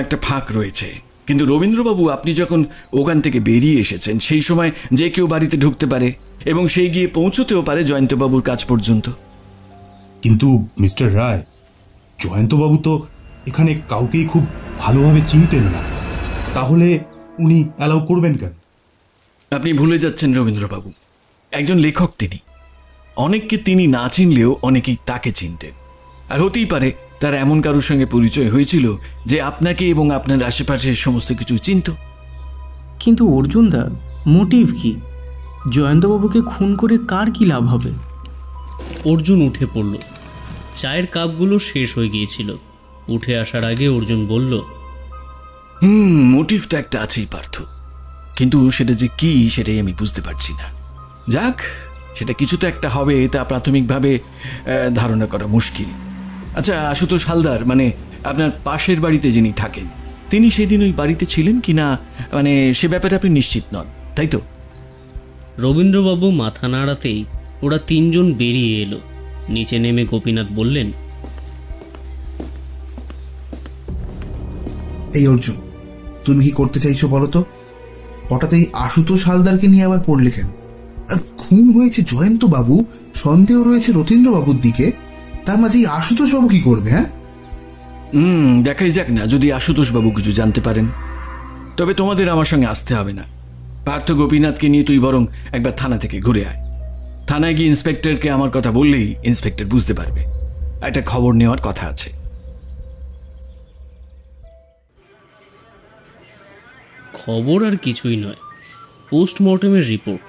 একটা ফাঁক রয়েছে। কিন্তু রবীন্দ্রবাবু, আপনি যখন ওখান থেকে বেরিয়ে এসেছেন, সেই সময় যে কেউ বাড়িতে ঢুকতে পারে এবং সেই গিয়ে পৌঁছতেও পারে জয়ন্তবাবুর কাছ পর্যন্ত। কিন্তু মিস্টার রায়, জয়ন্তবাবু তো এখানে কাউকেই খুব ভালোভাবে চিনতেন না, তাহলে উনি অ্যালাউ করবেন কেন? আপনি ভুলে যাচ্ছেন রবীন্দ্রবাবু, একজন লেখক তিনি। অনেককে তিনি না চিনলেও অনেকেই তাকে চিনতেন। আর হতেই পারে তার এমন কারোর সঙ্গে পরিচয় হয়েছিল যে আপনাকে এবং আপনার আশেপাশের সমস্ত কিছু চিনত। কিন্তু অর্জুনদা, মোটিভ কি? জয়ন্তবাবুকে খুন করে কার কি লাভ হবে? অর্জুন উঠে পড়ল। চায়ের কাপগুলো শেষ হয়ে গিয়েছিল। উঠে আসার আগে অর্জুন বলল, মোটিভটা একটা আছেই পার্থ, কিন্তু সেটা যে কি সেটাই আমি বুঝতে পারছি না। যাক, সেটা কিছু তো একটা হবে, তা প্রাথমিকভাবে ধারণা করা মুশকিল। আচ্ছা, আশুতোষ হালদার, মানে আপনার পাশের বাড়িতে যিনি থাকেন, তিনি সেদিন ওই বাড়িতে ছিলেন কি না, মানে সে ব্যাপারে আপনি নিশ্চিত নন, তাই তো? রবীন্দ্রবাবু মাথা নাড়াতেই ওরা 3 জন বেরিয়ে এলো। নিচে নেমে গোপীনাথ বললেন, এই অর্জুন, তুমি কি করতে চাইছো বলো তো? হঠাৎ এই আশুতোষ হালদারকে নিয়ে আবার পড়লে কেন? আর খুন হয়েছে জয়ন্তবাবু, সন্দেহ রয়েছে রথীন্দ্রবাবুর দিকে, তার মাঝে এই আশুতোষ বাবু কি করবে? হ্যাঁ, দেখাই যাক না, যদি আশুতোষ বাবু কিছু জানতে পারেন। তবে তোমাদের আমার সঙ্গে আসতে হবে না। পার্থ, গোপীনাথকে নিয়ে তুই বরং একবার থানা থেকে ঘুরে আয়। থানায় গিয়ে ইন্সপেক্টরকে আমার কথা বললেই ইন্সপেক্টর বুঝতে পারবে। একটা খবর নেওয়ার কথা আছে। খবর আর কিছুই নয়, পোস্টমর্টমের রিপোর্ট।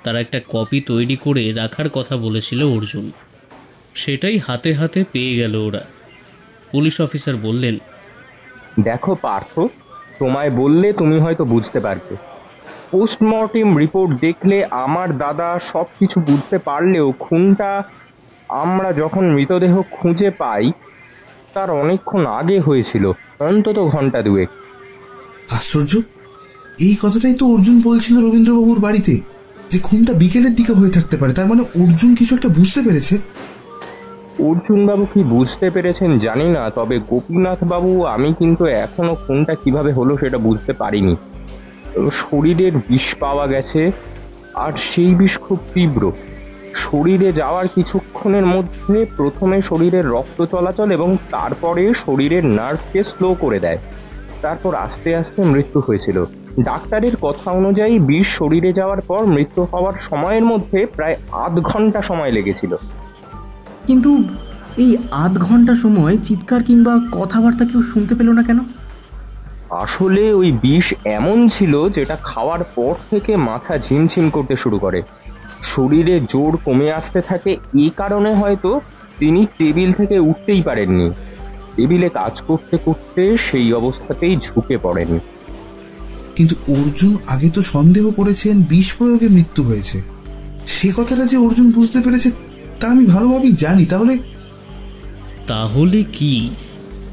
তার একটা কপি তৈরি করে রাখার কথা বলেছিল অর্জুন। সেটাই হাতে হাতে পেয়ে গেল ওরা। পুলিশ অফিসার বললেন, দেখো পার্থ, তোমায় বললে তুমি হয়তো বুঝতে পারবে। পোস্টমর্টেম রিপোর্ট দেখলে আমার দাদা সব কিছু বুঝতে পারলেও খুনটা আমরা যখন মৃতদেহ খুঁজে পাই তার অনেকক্ষণ আগে হয়েছিল, অন্তত ঘন্টা 2। আশ্চর্য, এই কথাটাই তো অর্জুন বলছিল রবীন্দ্রবাবুর বাড়িতে, যে খুনটা বিকেলের দিকে হয়ে থাকতে পারে। তার মানে অর্জুন কিছু একটা বুঝতে পেরেছে। অর্জুন বাবু কি বুঝতে পেরেছেন জানি না, তবে গোপীনাথ বাবু, আমি কিন্তু এখনো খুনটা কিভাবে হলো সেটা বুঝতে পারিনি। শরীরের বিষ পাওয়া গেছে, আর সেই বিষ খুব তীব্র। শরীরে যাওয়ার কিছুক্ষণের মধ্যে প্রথমে শরীরের রক্ত চলাচল এবং তারপরে শরীরের নার্ভকে স্লো করে দেয়। তারপর আস্তে আস্তে মৃত্যু হয়েছিল। ডাক্তারের কথা অনুযায়ী বিষ শরীরে যাওয়ার পর মৃত্যু হওয়ার সময়ের মধ্যে প্রায় আধ ঘন্টা সময় লেগেছিল। কিন্তু এই আধ ঘন্টা সময় চিৎকার কিংবা কথাবার্তা কেউ শুনতে পেল না কেন? আসলে ওই বিষ এমন ছিল যেটা খাওয়ার পর থেকে মাথা ঝিমঝিম করতে শুরু করে, শরীরে জোর কমে আসতে থাকে। এই কারণে হয়তো তিনি টেবিল থেকে উঠতেই পারেননি। টেবিলে কাজ করতে করতে সেই অবস্থাতেই ঝুঁকে পড়েন। কিন্তু অর্জুন আগে তো সন্দেহ করেছেন বিষ প্রয়োগে মৃত্যু হয়েছে। সে কথাটা যে অর্জুন বুঝতে পেরেছে তা আমি ভালোভাবেই জানি। তাহলে কি?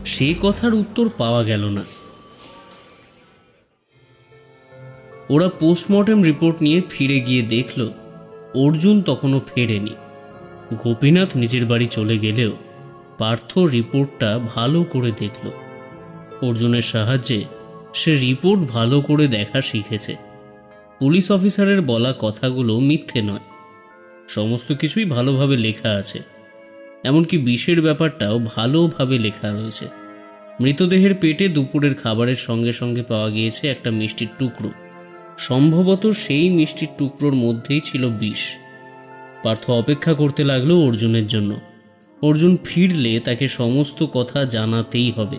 সে কথার উত্তর পাওয়া গেল না। ওরা পোস্টমর্টেম রিপোর্ট নিয়ে ফিরে গিয়ে দেখল অর্জুন তখনও ফেরেনি। গোপীনাথ নিজের বাড়ি চলে গেলেও পার্থ রিপোর্টটা ভালো করে দেখল। অর্জুনের সাহায্যে সে রিপোর্ট ভালো করে দেখা শিখেছে। পুলিশ অফিসারের বলা কথাগুলো মিথ্যে নয়, সমস্ত কিছুই ভালোভাবে লেখা আছে। এমনকি বিষের ব্যাপারটাও ভালোভাবে লেখা রয়েছে। মৃতদেহের পেটে দুপুরের খাবারের সঙ্গে সঙ্গে পাওয়া গিয়েছে একটা মিষ্টির টুকরো। সম্ভবত সেই মিষ্টির টুকরোর মধ্যেই ছিল বিষ। পার্থ অপেক্ষা করতে লাগলো অর্জুনের জন্য। অর্জুন ফিরলে তাকে সমস্ত কথা জানাতেই হবে।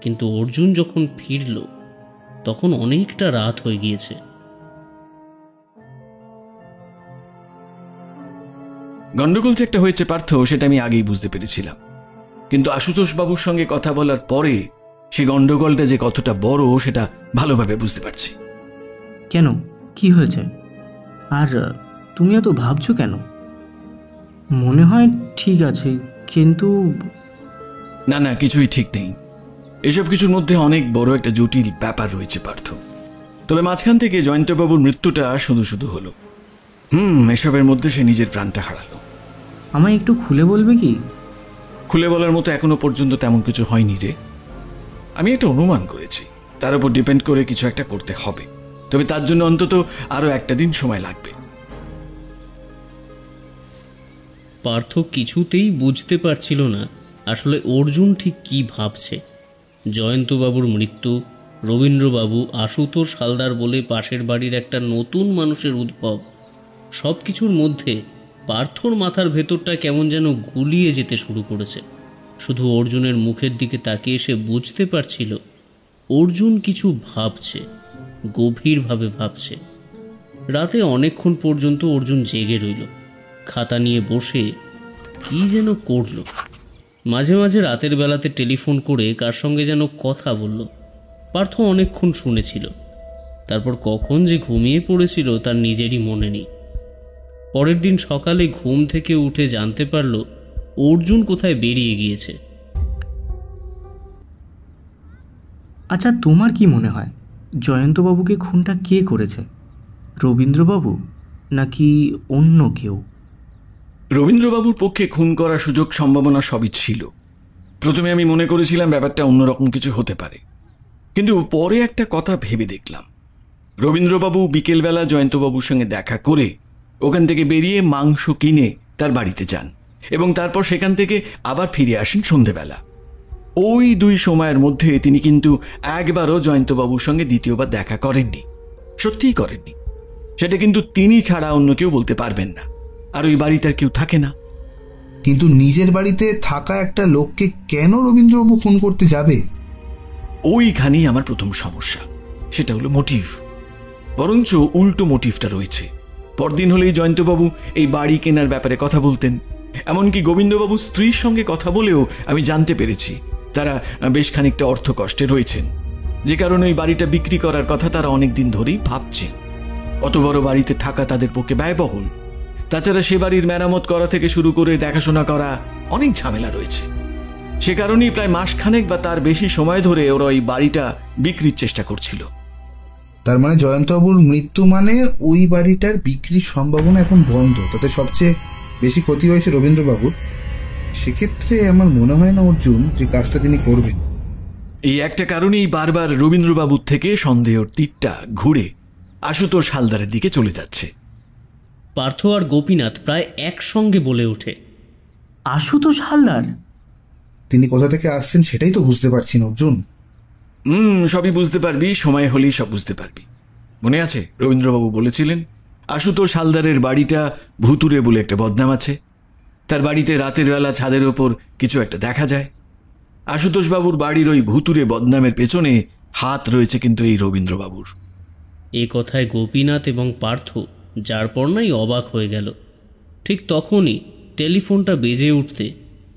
কিন্তু অর্জুন যখন ফিরল তখন অনেকটা রাত হয়ে গিয়েছে। গন্ডগোল যে একটা হয়েছে পার্থ, সেটা আমি আগেই বুঝতে পেরেছিলাম। কিন্তু আশুতোষ বাবুর সঙ্গে কথা বলার পরে সেই গন্ডগোলটা যে কতটা বড় সেটা ভালোভাবে বুঝতে পারছি। কেন, কি হয়েছে? আর তুমি এত ভাবছো কেন? মনে হয় ঠিক আছে, কিন্তু না না, কিছুই ঠিক নেই। এসব কিছুর মধ্যে অনেক বড় একটা জটিল ব্যাপার রয়েছে পার্থ। তবে মাঝখান থেকে জয়ন্তবাবুর মৃত্যুটা শুধু শুধু হলো। এসবের মধ্যে সে নিজের প্রাণটা হারালো। আমায় একটু খুলে বলবে কি? খুলে বলার মতো এখনো পর্যন্ত তেমন কিছু হয়নি রে। আমি একটা অনুমান করেছি, তার উপর ডিপেন্ড করে কিছু একটা করতে হবে। তবে তার জন্য অন্তত আরো একটা দিন সময় লাগবে। পার্থ কিছুতেই বুঝতে পারছিল না আসলে অর্জুন ঠিক কি ভাবছে। জয়ন্তবাবুর মৃত্যু, রবীন্দ্রবাবু, আশুতোষ হালদার বলে পাশের বাড়ির একটা নতুন মানুষের উদ্ভব, সব কিছুর মধ্যে পার্থর মাথার ভেতরটা কেমন যেন গুলিয়ে যেতে শুরু করেছে। শুধু অর্জুনের মুখের দিকে তাকিয়ে সে বুঝতে পারছিল অর্জুন কিছু ভাবছে, গভীরভাবে ভাবছে। রাতে অনেকক্ষণ পর্যন্ত অর্জুন জেগে রইল, খাতা নিয়ে বসে কি যেন করল। মাঝে মাঝে রাতের বেলাতে টেলিফোন করে কার সঙ্গে যেন কথা বলল। পার্থ অনেকক্ষণ শুনেছিল। তারপর কখন যে ঘুমিয়ে পড়েছিল তার নিজেরই মনে নেই। পরের দিন সকালে ঘুম থেকে উঠে জানতে পারল অর্জুন কোথায় বেরিয়ে গিয়েছে। আচ্ছা, তোমার কি মনে হয় জয়ন্তবাবুকে খুনটা কে করেছে? রবীন্দ্রবাবু নাকি অন্য কেউ? রবীন্দ্রবাবুর পক্ষে খুন করার সুযোগ সম্ভাবনা সবই ছিল। প্রথমে আমি মনে করেছিলাম ব্যাপারটা অন্যরকম কিছু হতে পারে, কিন্তু পরে একটা কথা ভেবে দেখলাম। রবীন্দ্রবাবু বিকেলবেলা জয়ন্তবাবুর সঙ্গে দেখা করে ওখান থেকে বেরিয়ে মাংস কিনে তার বাড়িতে যান এবং তারপর সেখান থেকে আবার ফিরে আসেন সন্ধেবেলা। ওই দুই সময়ের মধ্যে তিনি কিন্তু একবারও জয়ন্তবাবুর সঙ্গে দ্বিতীয়বার দেখা করেননি, সত্যিই করেননি। সেটা কিন্তু তিনি ছাড়া অন্য কেউ বলতে পারবেন না। আর ওই বাড়িতে আর কেউ থাকে না। কিন্তু নিজের বাড়িতে থাকা একটা লোককে কেন রবীন্দ্রবাবু খুন করতে যাবে? ওইখানেই আমার প্রথম সমস্যা। সেটা হলো মোটিভ। বরঞ্চ উল্টো মোটিভটা রয়েছে। পরদিন হলেই জয়ন্তবাবু এই বাড়ি কেনার ব্যাপারে কথা বলতেন। এমনকি গোবিন্দবাবুর স্ত্রীর সঙ্গে কথা বলেও আমি জানতে পেরেছি তারা বেশ খানিকটা অর্থ কষ্টে রয়েছেন, যে কারণে ওই বাড়িটা বিক্রি করার কথা তারা অনেক দিন ধরেই ভাবছেন। অত বড় বাড়িতে থাকা তাদের পক্ষে ব্যয়বহুল। তাছাড়া সে বাড়ির মেরামত করা থেকে শুরু করে দেখাশোনা করা অনেক ঝামেলা রয়েছে। সে কারণেই প্রায় মাসখানেক বা তার বেশি সময় ধরে ওরা ওই বাড়িটা বিক্রির চেষ্টা করছিল। তার মানে জয়ন্তবাবুর মৃত্যু মানে ওই বাড়িটার বিক্রির সম্ভাবনা এখন বন্ধ, তাতে সবচেয়ে বেশি ক্ষতি হয়েছে রবীন্দ্রবাবুর। সেক্ষেত্রে আমার মনে হয় না অর্জুন যে কাজটা তিনি করবেন। এই একটা কারণেই বারবার রবীন্দ্রবাবুর থেকে সন্দেহের তীরটা ঘুরে আশুতোষ হালদারের দিকে চলে যাচ্ছে। পার্থ আর গোপীনাথ প্রায় একসঙ্গে বলে ওঠে, আশুতোষ হালদার? তিনি কোথা থেকে আসছেন সেটাই তো বুঝতে পারছি না অর্জুন। সবই বুঝতে পারবি, সময় হলেই সব বুঝতে পারবি। মনে আছে রবীন্দ্রবাবু বলেছিলেন আশুতোষ হালদারের বাড়িটা ভুতুরে বলে একটা বদনাম আছে। তার বাড়িতে রাতের বেলা ছাদের ওপর কিছু একটা দেখা যায়। আশুতোষবাবুর বাড়ির ওই ভুতুরে বদনামের পেছনে হাত রয়েছে কিন্তু এই রবীন্দ্রবাবুর। এ কথায় গোপীনাথ এবং পার্থ যার পর নাই অবাক হয়ে গেল। ঠিক তখনই টেলিফোনটা বেজে উঠতে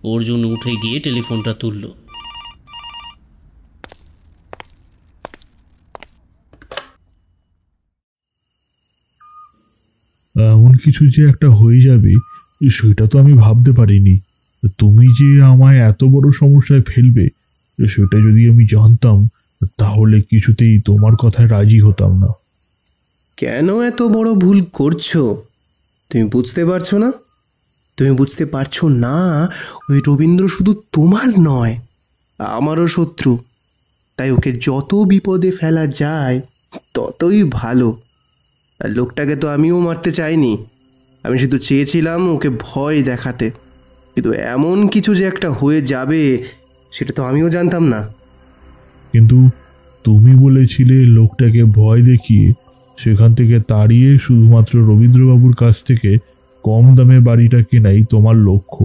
অর্জুন উঠে গিয়ে টেলিফোনটা তুলল। কিছু যে একটা হয়ে যাবে সেটা তো আমি ভাবতে পারিনি। তুমি যে আমায় এত বড় সমস্যায় ফেলবে সেটা যদি আমি জানতাম তাহলে কিছুতেই তোমার কথায় রাজি হতাম না। কেন এত বড় ভুল করছো তুমি বুঝতে পারছো না? তুমি বুঝতে পারছো না ওই রবীন্দ্র শুধু তোমার নয়, আমারও শত্রু। তাই ওকে যত বিপদে ফেলা যায় ততই ভালো। আর লোকটাকে তো আমিও মারতে চাইনি, আমি শুধু চেয়েছিলাম ওকে ভয় দেখাতে। কিন্তু এমন কিছু যে একটা হয়ে যাবে সেটা তো আমিও জানতাম না। কিন্তু তুমি বলেছিলে লোকটাকে ভয় দেখিয়ে সেখান থেকে তাড়িয়ে শুধুমাত্র রবীন্দ্রবাবুর কাছ থেকে কম দামে বাড়িটা কেনাই তোমার লক্ষ্য।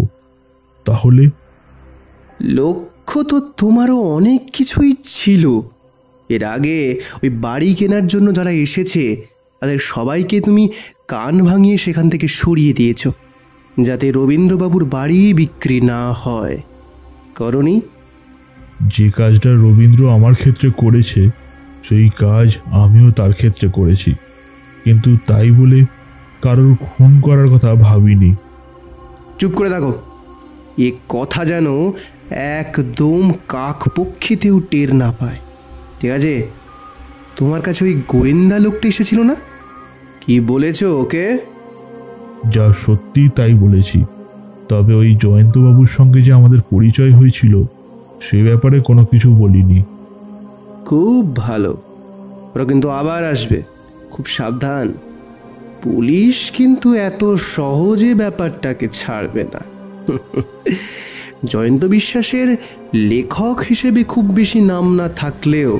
তাহলে লক্ষ্য তো তোমারও অনেক কিছুই ছিল। এর আগে ওই বাড়ি কেনার জন্য যারা এসেছে তাদের সবাইকে তুমি কান ভাঙিয়ে সেখান থেকে সরিয়ে দিয়েছ, যাতে রবীন্দ্রবাবুর বাড়ি বিক্রি না হয়। করনি? যে কাজটা রবীন্দ্র আমার ক্ষেত্রে করেছে সেই কাজ আমিও তার ক্ষেত্রে করেছি, কিন্তু তাই বলে কারোর খুন করার কথা ভাবিনি। চুপ করে থাকো। এ কথা যেন একদম কাকপক্ষীতেও টের না পায়, ঠিক আছে? তোমার কাছে ওই গোয়েন্দা লোকটা এসেছিল না, কি বলেছো ওকে? যা সত্যি তাই বলেছি, তবে ওই জয়ন্তবাবুর সঙ্গে যে আমাদের পরিচয় হয়েছিল সে ব্যাপারে কোনো কিছু বলিনি। খুব ভালো, ওরা কিন্তু আবার আসবে, খুব সাবধান। পুলিশ কিন্তু এত সহজে ব্যাপারটাকে ছাড়বে না। জয়ন্ত বিশ্বাসের লেখক হিসেবে খুব বেশি নাম না থাকলেও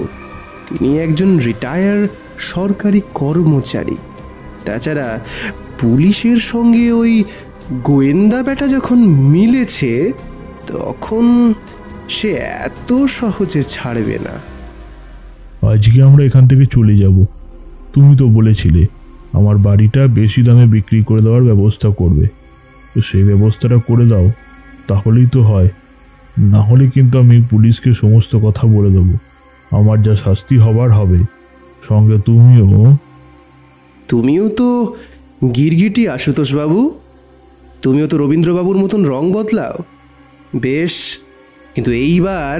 তিনি একজন রিটায়ার সরকারি কর্মচারী। তাছাড়া পুলিশের সঙ্গে ওই গোয়েন্দা বেটা যখন মিলেছে তখন সে এত সহজে ছাড়বে না। আজকে আমরা এখান থেকে চলে যাব। তুমি তো বলেছিলে আমার বাড়িটা বেশি দামে বিক্রি করে দেওয়ার ব্যবস্থা করবে, তো সেই ব্যবস্থাটা করে দাও, তাহলেই তো হয়। না হলে কিন্তু আমি পুলিশকে সমস্ত কথা বলে দেবো। আমার যা শাস্তি হবার হবে, সঙ্গে তুমিও তো গিরগিটি আশুতোষ বাবু, তুমিও তো রবীন্দ্রবাবুর মতন রং বদলাও। বেশ, কিন্তু এইবার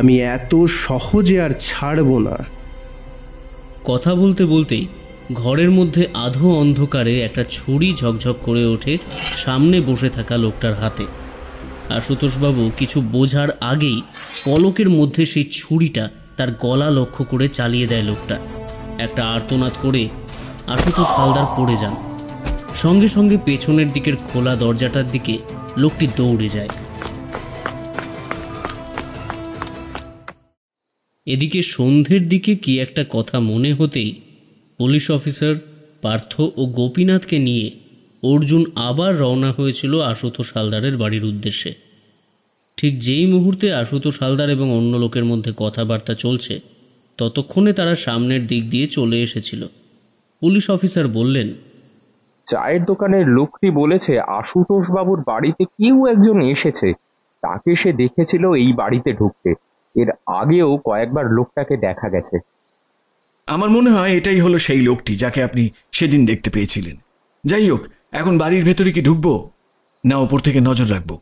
আমি এত সহজে আর ছাড়ব না। কথা বলতে বলতেই ঘরের মধ্যে আধো অন্ধকারে একটা ছুরি ঝকঝক করে ওঠে সামনে বসে থাকা লোকটার হাতে। আশুতোষবাবু কিছু বোঝার আগেই পলকের মধ্যে সেই ছুরিটা তার গলা লক্ষ্য করে চালিয়ে দেয় লোকটা। একটা আর্তনাদ করে আশুতোষ হালদার পড়ে যান। সঙ্গে সঙ্গে পেছনের দিকের খোলা দরজাটার দিকে লোকটি দৌড়ে যায়। এদিকে সন্ধ্যের দিকে কি একটা কথা মনে হতেই পুলিশ অফিসার পার্থ ও গোপীনাথকে নিয়ে অর্জুন আবার রওনা হয়েছিল আশুতোষ হালদারের বাড়ির উদ্দেশ্যে। ঠিক যেই মুহূর্তে আশুতোষ হালদার এবং অন্য লোকের মধ্যে কথাবার্তা চলছে ততক্ষণে তারা সামনের দিক দিয়ে চলে এসেছিল। পুলিশ অফিসার বললেন, চায়ের দোকানের লোকটি বলেছে আশুতোষ বাবুর বাড়িতে কেউ একজন এসেছে, তাকে সে দেখেছিল এই বাড়িতে ঢুকতে। এর আগেও কয়েকবার লোকটাকে দেখা গেছে। আমার মনে হয় এটাই হলো সেই লোকটি যাকে আপনি সেদিন দেখতে পেয়েছিলেন। যাই হোক, এখন বাড়ির ভেতরে কি ঢুকবো না ওপর থেকে নজর রাখবো?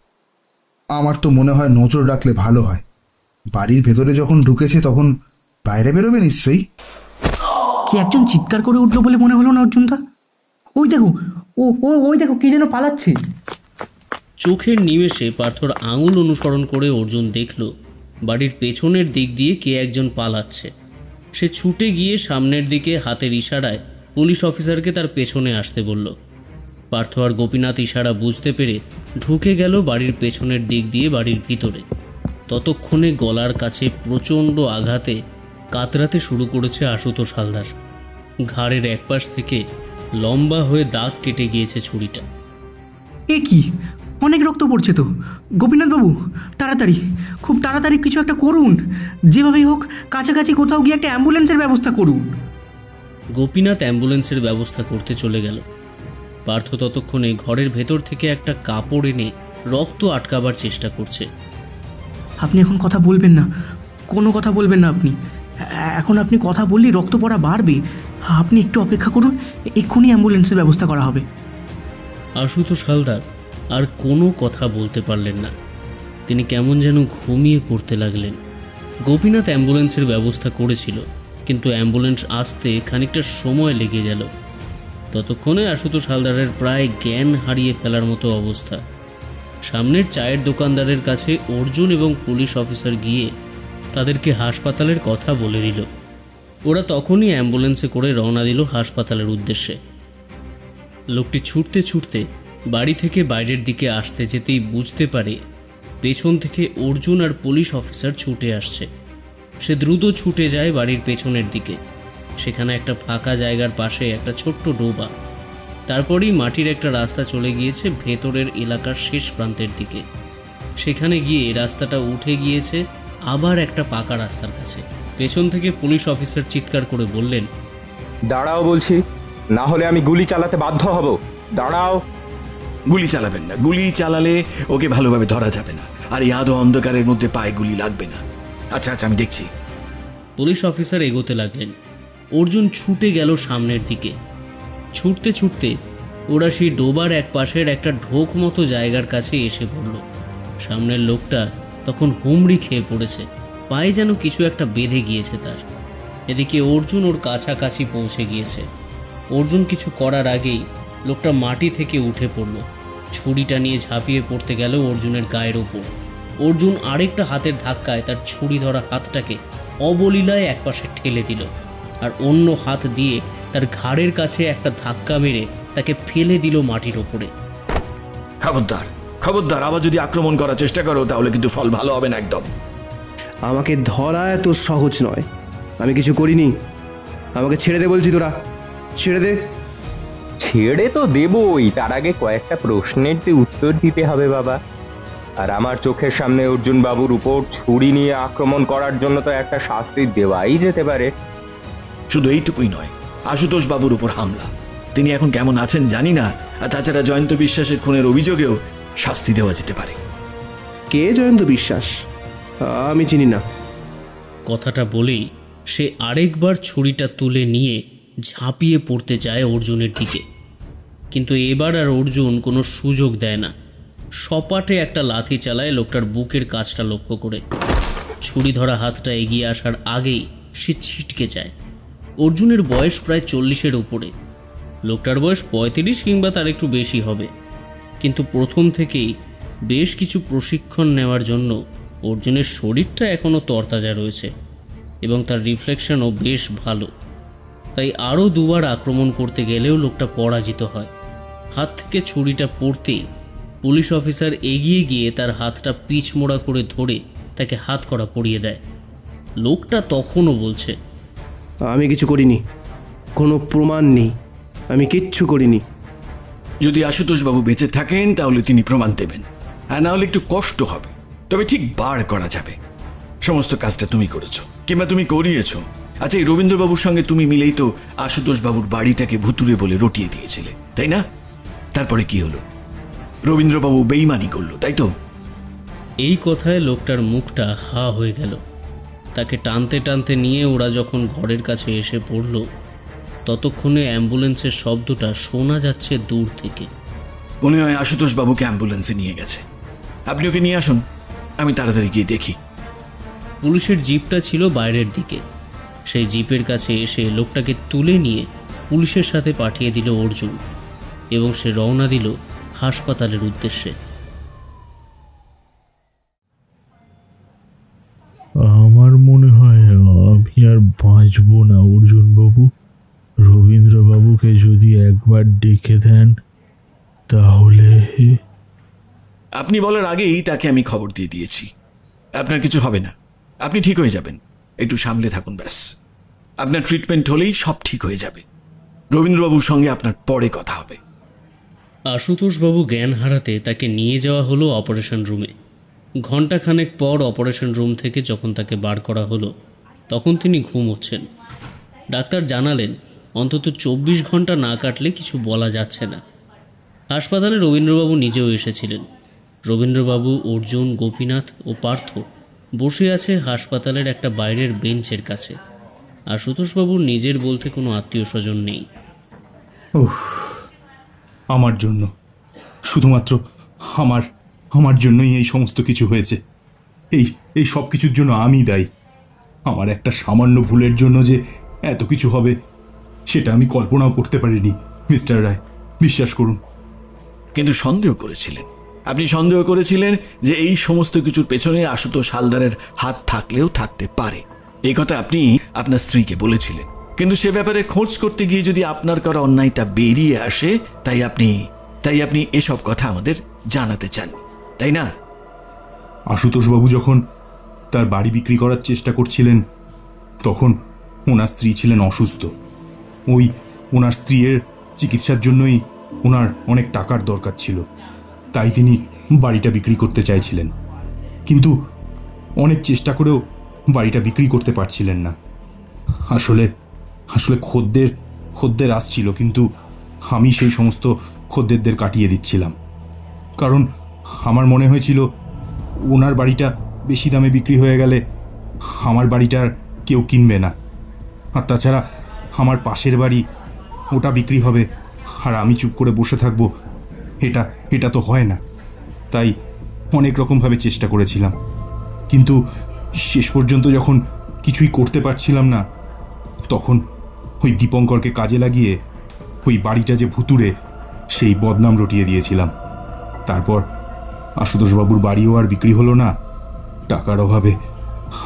আমার তো মনে হয় নজর রাখলে ভালো হয়। বাড়ির ভেতরে যখন ঢুকেছে তখন বাইরে বেরোবে নিশ্চয়ই। কি একজন চিৎকার করে উঠলো বলে মনে হলো না অর্জুনদা? ওই দেখো, ওই দেখো কে যেন পালাচ্ছে। চোখের নিমেষে পার্থর আঙুল অনুসরণ করে অর্জুন দেখল বাড়ির পেছনের দিক দিয়ে কে একজন পালাচ্ছে। সে ছুটে গিয়ে সামনের দিকে হাতের ইশারায় পুলিশ অফিসারকে তার পেছনে আসতে বলল। পার্থ আর গোপীনাথ ইশারা বুঝতে পেরে ঢুকে গেল বাড়ির পেছনের দিক দিয়ে বাড়ির ভিতরে। ততক্ষণে গলার কাছে প্রচণ্ড আঘাতে কাতরাতে শুরু করেছে আশুতোষ হালদার। ঘাড়ের একপাশ থেকে লম্বা হয়ে দাগ কেটে গিয়েছে ছুরিটা। এ কি, অনেক রক্ত পড়ছে তো। গোপীনাথবাবু, তাড়াতাড়ি, খুব তাড়াতাড়ি কিছু একটা করুন। যেভাবেই হোক কাছাকাছি কোথাও গিয়ে একটা অ্যাম্বুলেন্সের ব্যবস্থা করুন। গোপীনাথ অ্যাম্বুলেন্সের ব্যবস্থা করতে চলে গেল। পার্থ ততক্ষণে ঘরের ভেতর থেকে একটা কাপড় এনে রক্ত আটকাবার চেষ্টা করছে। আপনি এখন কথা বলবেন না, কোনো কথা বলবেন না আপনি। এখন আপনি কথা বললেই রক্ত পড়া বাড়বে। আপনি একটু অপেক্ষা করুন, এক্ষুনি অ্যাম্বুলেন্সের ব্যবস্থা করা হবে। আশুতোষ হালদার আর কোনো কথা বলতে পারলেন না। তিনি কেমন যেন ঘুমিয়ে পড়তে লাগলেন। গোপীনাথ অ্যাম্বুলেন্সের ব্যবস্থা করেছিল, কিন্তু অ্যাম্বুলেন্স আসতে খানিকটা সময় লেগে গেল। ততক্ষণে আশুতোষ হালদারের প্রায় জ্ঞান হারিয়ে ফেলার মতো অবস্থা। সামনের চায়ের দোকানদারের কাছে অর্জুন এবং পুলিশ অফিসার গিয়ে তাদেরকে হাসপাতালের কথা বলে দিল। ওরা তখনই অ্যাম্বুলেন্সে করে রওনা দিল হাসপাতালের উদ্দেশ্যে। লোকটি ছুটতে ছুটতে বাড়ি থেকে বাইরের দিকে আসতে যেতেই বুঝতে পারে পেছন থেকে অর্জুন আর পুলিশ অফিসার ছুটে আসছে। সে দ্রুত ছুটে যায় বাড়ির পেছনের দিকে। সেখানে একটা ফাঁকা জায়গার পাশে একটা ছোট্ট ডোবা, তারপরেই মাটির একটা রাস্তা চলে গিয়েছে ভেতরের এলাকার শেষ প্রান্তের দিকে। সেখানে গিয়ে রাস্তাটা উঠে গিয়েছে আবার একটা পাকা রাস্তার কাছে। পেছন থেকে পুলিশ অফিসার চিৎকার করে বললেন, দাঁড়াও বলছি, না হলে আমি গুলি চালাতে বাধ্য হব। দাঁড়াও। গুলি চালাবেন না, গুলি চালালে ওকে ভালোভাবে ধরা যাবে না, আর এই আধো অন্ধকারের মধ্যে পায়ে গুলি লাগবে না। আচ্ছা আচ্ছা, আমি দেখছি। পুলিশ অফিসার এগোতে লাগলেন। অর্জুন ছুটে গেল সামনের দিকে। ছুটতে ছুটতে ওরা সেই ডোবার এক পাশের একটা ঢোক মতো জায়গার কাছে এসে পড়ল। সামনের লোকটা তখন হুমড়ি খেয়ে পড়েছে, পায়ে যেন কিছু একটা বেঁধে গিয়েছে তার। এদিকে অর্জুন ওর কাছাকাছি পৌঁছে গিয়েছে। অর্জুন কিছু করার আগেই লোকটা মাটি থেকে উঠে পড়ল। ছুরিটা নিয়ে ঝাঁপিয়ে পড়তে গেল অর্জুনের গায়ের ওপর। অর্জুন আরেকটা হাতের ধাক্কায় তার ছুরি ধরা হাতটাকে অবলীলায় একপাশে ঠেলে দিল, আর অন্য হাত দিয়ে তার ঘাড়ের কাছে একটা ধাক্কা মেরে তাকে ফেলে দিল মাটির ওপরে। খবরদার, খবরদার, আবার যদি আক্রমণ করার চেষ্টা করো তাহলে কিন্তু ফল ভালো হবে না একদম। আমাকে ধরা এত সহজ নয়। আমি কিছু করিনি। আমাকে ছেড়ে দে বলছি, তোরা ছেড়ে দে। ছেড়ে তো দেবই, তার আগে কয়েকটা প্রশ্নের যে উত্তর দিতে হবে বাবা। আর আমার চোখের সামনে অর্জুন বাবুর উপর ছুরি নিয়ে আক্রমণ করার জন্য তো একটা শাস্তি দেওয়াই যেতে পারে। শুধু এইটুকুই নয়, আশুতোষ বাবুর উপর হামলা। তিনি এখন কেমন আছেন জানি না, আর তাছাড়া জয়ন্ত বিশ্বাসের খুনের অভিযোগেও শাস্তি দেওয়া যেতে পারে। কে জয়ন্ত বিশ্বাস? আমি চিনি না। কথাটা বলেই সে আরেকবার ছুরিটা তুলে নিয়ে ঝাঁপিয়ে পড়তে যায় অর্জুনের দিকে। কিন্তু এবার আর অর্জুন কোনো সুযোগ দেয় না। সপাটে একটা লাথি চালায় লোকটার বুকের কাছটা লক্ষ্য করে। ছুরি ধরা হাতটা এগিয়ে আসার আগেই সে ছিটকে যায়। অর্জুনের বয়স প্রায় 40-এর উপরে। লোকটার বয়স 35 কিংবা তার একটু বেশি হবে। কিন্তু প্রথম থেকেই বেশ কিছু প্রশিক্ষণ নেওয়ার জন্য অর্জুনের শরীরটা এখনও তরতাজা রয়েছে এবং তার রিফ্লেকশনও বেশ ভালো। তাই আরও দুবার আক্রমণ করতে গেলেও লোকটা পরাজিত হয়। হাত থেকে ছুরিটা পড়তেই পুলিশ অফিসার এগিয়ে গিয়ে তার হাতটা পিছমোড়া করে ধরে তাকে হাত করা পরিয়ে দেয়। লোকটা তখনও বলছে, আমি কিছু করিনি, কোনো প্রমাণ নেই, আমি কিচ্ছু করিনি। যদি আশুতোষ বাবু বেঁচে থাকেন তাহলে তিনি প্রমাণ দেবেন, আর না হলে একটু কষ্ট হবে, তবে ঠিক বার করা যাবে। সমস্ত কাজটা তুমি করেছো কিংবা তুমি করিয়েছো। আচ্ছা, এই রবীন্দ্রবাবুর সঙ্গে তুমি মিলেই তো আশুতোষ বাবুর বাড়িটাকে ভুতুরে বলে রটিয়ে দিয়েছিলে, তাই না? তারপরে কি হলো? রবীন্দ্রবাবু বেইমানি করলো, তাই তো? এই কথায় লোকটার মুখটা হা হয়ে গেল। তাকে টানতে টানতে নিয়ে ওরা যখন ঘরের কাছে এসে পড়ল, ততক্ষণে অ্যাম্বুলেন্সের শব্দটা শোনা যাচ্ছে দূর থেকে। মনে হয় আশুতোষ বাবুকে অ্যাম্বুলেন্সে নিয়ে গেছে। আপনি ওকে নিয়ে আসুন, আমি তাড়াতাড়ি গিয়ে দেখি। পুলিশের জিপটা ছিল বাইরের দিকে। সেই জিপের কাছে এসে লোকটাকে তুলে নিয়ে পুলিশের সাথে পাঠিয়ে দিল অর্জুন, এবং সে রওনা দিল হাসপাতালের উদ্দেশ্যে। আমার মনে হয় আমি আর বাঁচব না অর্জুন বাবু। রবীন্দ্রবাবুকে যদি একবার ডেকে দেন তাহলে। আপনি বলার আগেই তাকে আমি খবর দিয়ে দিয়েছি, আপনার কিছু হবে না, আপনি ঠিক হয়ে যাবেন। একটু সামলে থাকুন ব্যাস। আপনার ট্রিটমেন্ট হলেই সব ঠিক হয়ে যাবে। রবীন্দ্রবাবুর সঙ্গে আপনার পরে কথা হবে। আশুতোষবাবু জ্ঞান হারাতে তাকে নিয়ে যাওয়া হলো অপারেশন রুমে। ঘণ্টাখানেক পর অপারেশন রুম থেকে যখন তাকে বার করা হলো, তখন তিনি ঘুমোচ্ছেন। ডাক্তার জানালেন অন্তত 24 ঘন্টা না কাটলে কিছু বলা যাচ্ছে না। হাসপাতালে রবীন্দ্রবাবু নিজেও এসেছিলেন। রবীন্দ্রবাবু, অর্জুন, গোপীনাথ ও পার্থ বসে আছে হাসপাতালের একটা বাইরের বেঞ্চের কাছে। আশুতোষবাবুর নিজের বলতে কোনো আত্মীয় স্বজন নেই। উফ, আমার জন্য শুধুমাত্র আমার আমার জন্যই এই সমস্ত কিছু হয়েছে। এই এই সব কিছুর জন্য আমি দায়ী। আমার একটা সামান্য ভুলের জন্য যে এত কিছু হবে সেটা আমি কল্পনাও করতে পারিনি মিস্টার রায়, বিশ্বাস করুন। কিন্তু সন্দেহ করেছিলেন, আপনি সন্দেহ করেছিলেন যে এই সমস্ত কিছুর পেছনে আশুতোষ হালদারের হাত থাকলেও থাকতে পারে। এই কথা আপনি আপনার স্ত্রীকে বলেছিলেন, কিন্তু সে ব্যাপারে খোঁজ করতে গিয়ে যদি আপনার করা অন্যায়টা বেরিয়ে আসে, তাই আপনি এসব কথা আমাদের জানাতে চান, তাই না? আশুতোষবাবু যখন তার বাড়ি বিক্রি করার চেষ্টা করছিলেন তখন ওনার স্ত্রী ছিলেন অসুস্থ। ওনার স্ত্রীর চিকিৎসার জন্যই ওনার অনেক টাকার দরকার ছিল, তাই তিনি বাড়িটা বিক্রি করতে চাইছিলেন। কিন্তু অনেক চেষ্টা করেও বাড়িটা বিক্রি করতে পারছিলেন না। আসলে খদ্দের আসছিল, কিন্তু আমি সেই সমস্ত খদ্দেরদের কাটিয়ে দিচ্ছিলাম, কারণ আমার মনে হয়েছিল ওনার বাড়িটা বেশি দামে বিক্রি হয়ে গেলে আমার বাড়িটার কেউ কিনবে না। আর তাছাড়া আমার পাশের বাড়ি, ওটা বিক্রি হবে আর আমি চুপ করে বসে থাকবো, এটা তো হয় না। তাই অনেক রকমভাবে চেষ্টা করেছিলাম, কিন্তু শেষ পর্যন্ত যখন কিছুই করতে পারছিলাম না তখন ওই দীপঙ্করকে কাজে লাগিয়ে ওই বাড়িটা যে ভুতুড়ে সেই বদনাম রটিয়ে দিয়েছিলাম। তারপর আশুতোষবাবুর বাড়িও আর বিক্রি হলো না, টাকার অভাবে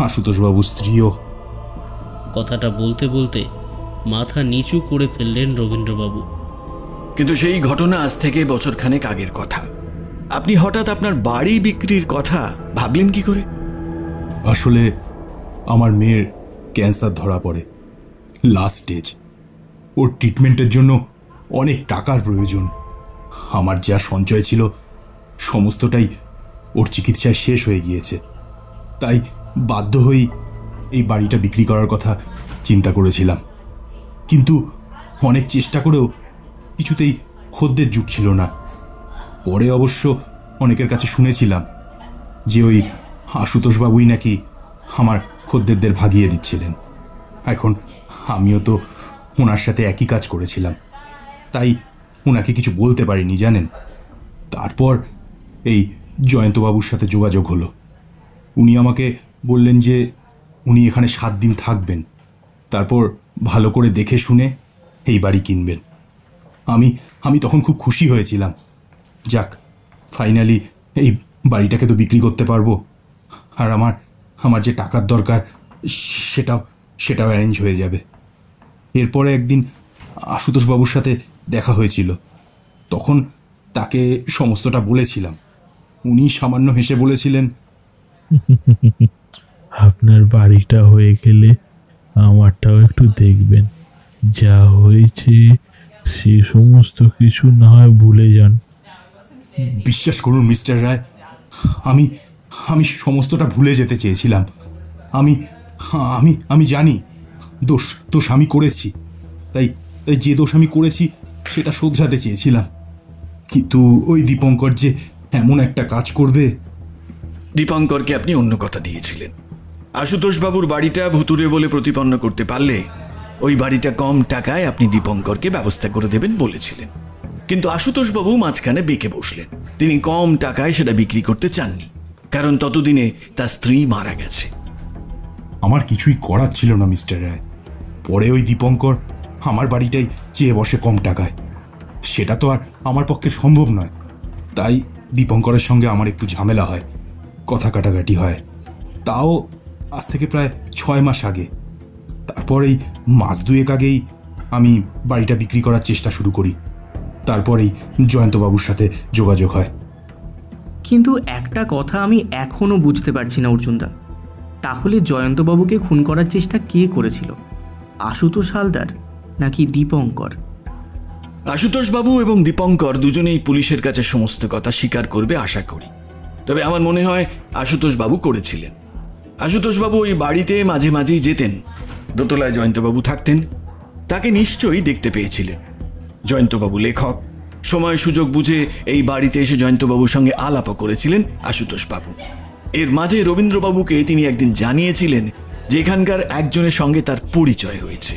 আশুতোষবাবুর স্ত্রীও। কথাটা বলতে বলতে মাথা নিচু করে ফেললেন রবীন্দ্রবাবু। কিন্তু সেই ঘটনা আজ থেকে বছরখানেক আগের কথা। আপনি হঠাৎ আপনার বাড়ি বিক্রির কথা ভাবলেন কি করে? আসলে আমার মেয়ের ক্যান্সার ধরা পড়ে, লাস্ট স্টেজ। ওর ট্রিটমেন্টের জন্য অনেক টাকার প্রয়োজন। আমার যা সঞ্চয় ছিল সমস্তটাই ওর চিকিৎসায় শেষ হয়ে গিয়েছে, তাই বাধ্য হয়েই এই বাড়িটা বিক্রি করার কথা চিন্তা করেছিলাম। কিন্তু অনেক চেষ্টা করেও কিছুতেই খদ্দের জুটছিল না। পরে অবশ্য অনেকের কাছে শুনেছিলাম যে ওই আশুতোষবাবুই নাকি আমার খদ্দেরদের ভাগিয়ে দিচ্ছিলেন। এখন আমিও তো ওনার সাথে একই কাজ করেছিলাম, তাই ওনাকে কিছু বলতে পারিনি জানেন। তারপর এই জয়ন্তবাবুর সাথে যোগাযোগ হলো। উনি আমাকে বললেন যে উনি এখানে 7 দিন থাকবেন, তারপর ভালো করে দেখে শুনে এই বাড়ি কিনবেন। আমি তখন খুব খুশি হয়েছিলাম, যাক ফাইনালি এই বাড়িটাকে তো বিক্রি করতে পারবো, আর আমার যে টাকার দরকার সেটাও অ্যারেঞ্জ হয়ে যাবে। এরপরে একদিন আশুতোষবাবুর সাথে দেখা হয়েছিল, তখন তাকে সমস্তটা বলেছিলাম। উনি সামান্য হেসে বলেছিলেন, আপনার বাড়িটা হয়ে গেলে আমারটাও একটু দেখবেন। যা হয়েছে সে সমস্ত কিছু না হয় ভুলে যান। বিশ্বাস করুন মিস্টার রায়, আমি সমস্তটা ভুলে যেতে চেয়েছিলাম। আমি জানি দোষ আমি করেছি, তাই যে দোষ আমি করেছি সেটা শোধরাতে চেয়েছিলাম। কিন্তু ওই দীপঙ্কর যে এমন একটা কাজ করবে। দীপঙ্করকে আপনি অন্য কথা দিয়েছিলেন। আশুতোষবাবুর বাড়িটা ভুতুরে বলে প্রতিপন্ন করতে পারলে ওই বাড়িটা কম টাকায় আপনি দীপঙ্করকে ব্যবস্থা করে দেবেন বলেছিলেন। কিন্তু আশুতোষবাবু মাঝখানে বেঁকে বসলেন। তিনি কম টাকায় সেটা বিক্রি করতে চাননি, কারণ ততদিনে তার স্ত্রী মারা গেছে। আমার কিছুই করার ছিল না মিস্টার রায়। পরে ওই দীপঙ্কর আমার বাড়িটাই চেয়ে বসে কম টাকায়, সেটা তো আর আমার পক্ষে সম্ভব নয়। তাই দীপঙ্করের সঙ্গে আমার একটু ঝামেলা হয়, কথা কাটাকাটি হয়। তাও আজ থেকে প্রায় 6 মাস আগে। তারপর এই মাস 2 আগেই আমি বাড়িটা বিক্রি করার চেষ্টা শুরু করি। তারপরেই জয়ন্তবাবুর সাথে যোগাযোগ হয়। কিন্তু একটা কথা আমি এখনও বুঝতে পারছি না অর্জুনদা, তাহলে জয়ন্তবাবুকে খুন করার চেষ্টা কে করেছিল? আশুতোষ হালদার নাকি দীপঙ্কর? আশুতোষবাবু এবং দীপঙ্কর দুজনেই পুলিশের কাছে সমস্ত কথা স্বীকার করবে আশা করি। তবে আমার মনে হয় আশুতোষবাবু করেছিলেন। আশুতোষবাবু ওই বাড়িতে মাঝে মাঝেই যেতেন। দোতলায় জয়ন্তবাবু থাকতেন, তাকে নিশ্চয়ই দেখতে পেয়েছিলেন। জয়ন্তবাবু লেখক, সময় সুযোগ বুঝে এই বাড়িতে এসে জয়ন্তবাবুর সঙ্গে আলাপও করেছিলেন আশুতোষবাবু। এর মাঝে রবীন্দ্রবাবুকে তিনি একদিন জানিয়েছিলেন যে এখানকার একজনের সঙ্গে তার পরিচয় হয়েছে।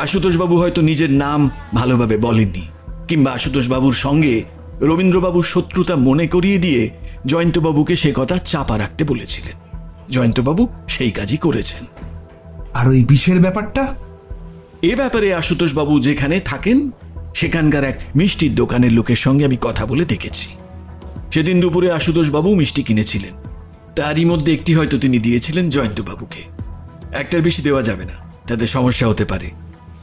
আশুতোষবাবু হয়তো নিজের নাম ভালোভাবে বলেননি, কিংবা আশুতোষবাবুর সঙ্গে রবীন্দ্রবাবুর শত্রুতা মনে করিয়ে দিয়ে জয়ন্তবাবুকে সে কথা চাপা রাখতে বলেছিলেন। জয়ন্তবাবু সেই কাজই করেছেন। আর ওই বিষের ব্যাপারটা? এ ব্যাপারে আশুতোষবাবু যেখানে থাকেন সেখানকার এক মিষ্টির দোকানের লোকের সঙ্গে আমি কথা বলে দেখেছি। সেদিন দুপুরে আশুতোষবাবু মিষ্টি কিনেছিলেন, তারই মধ্যে একটি হয়তো তিনি দিয়েছিলেন জয়ন্তবাবুকে। একটার বেশি দেওয়া যাবে না, তাদের সমস্যা হতে পারে,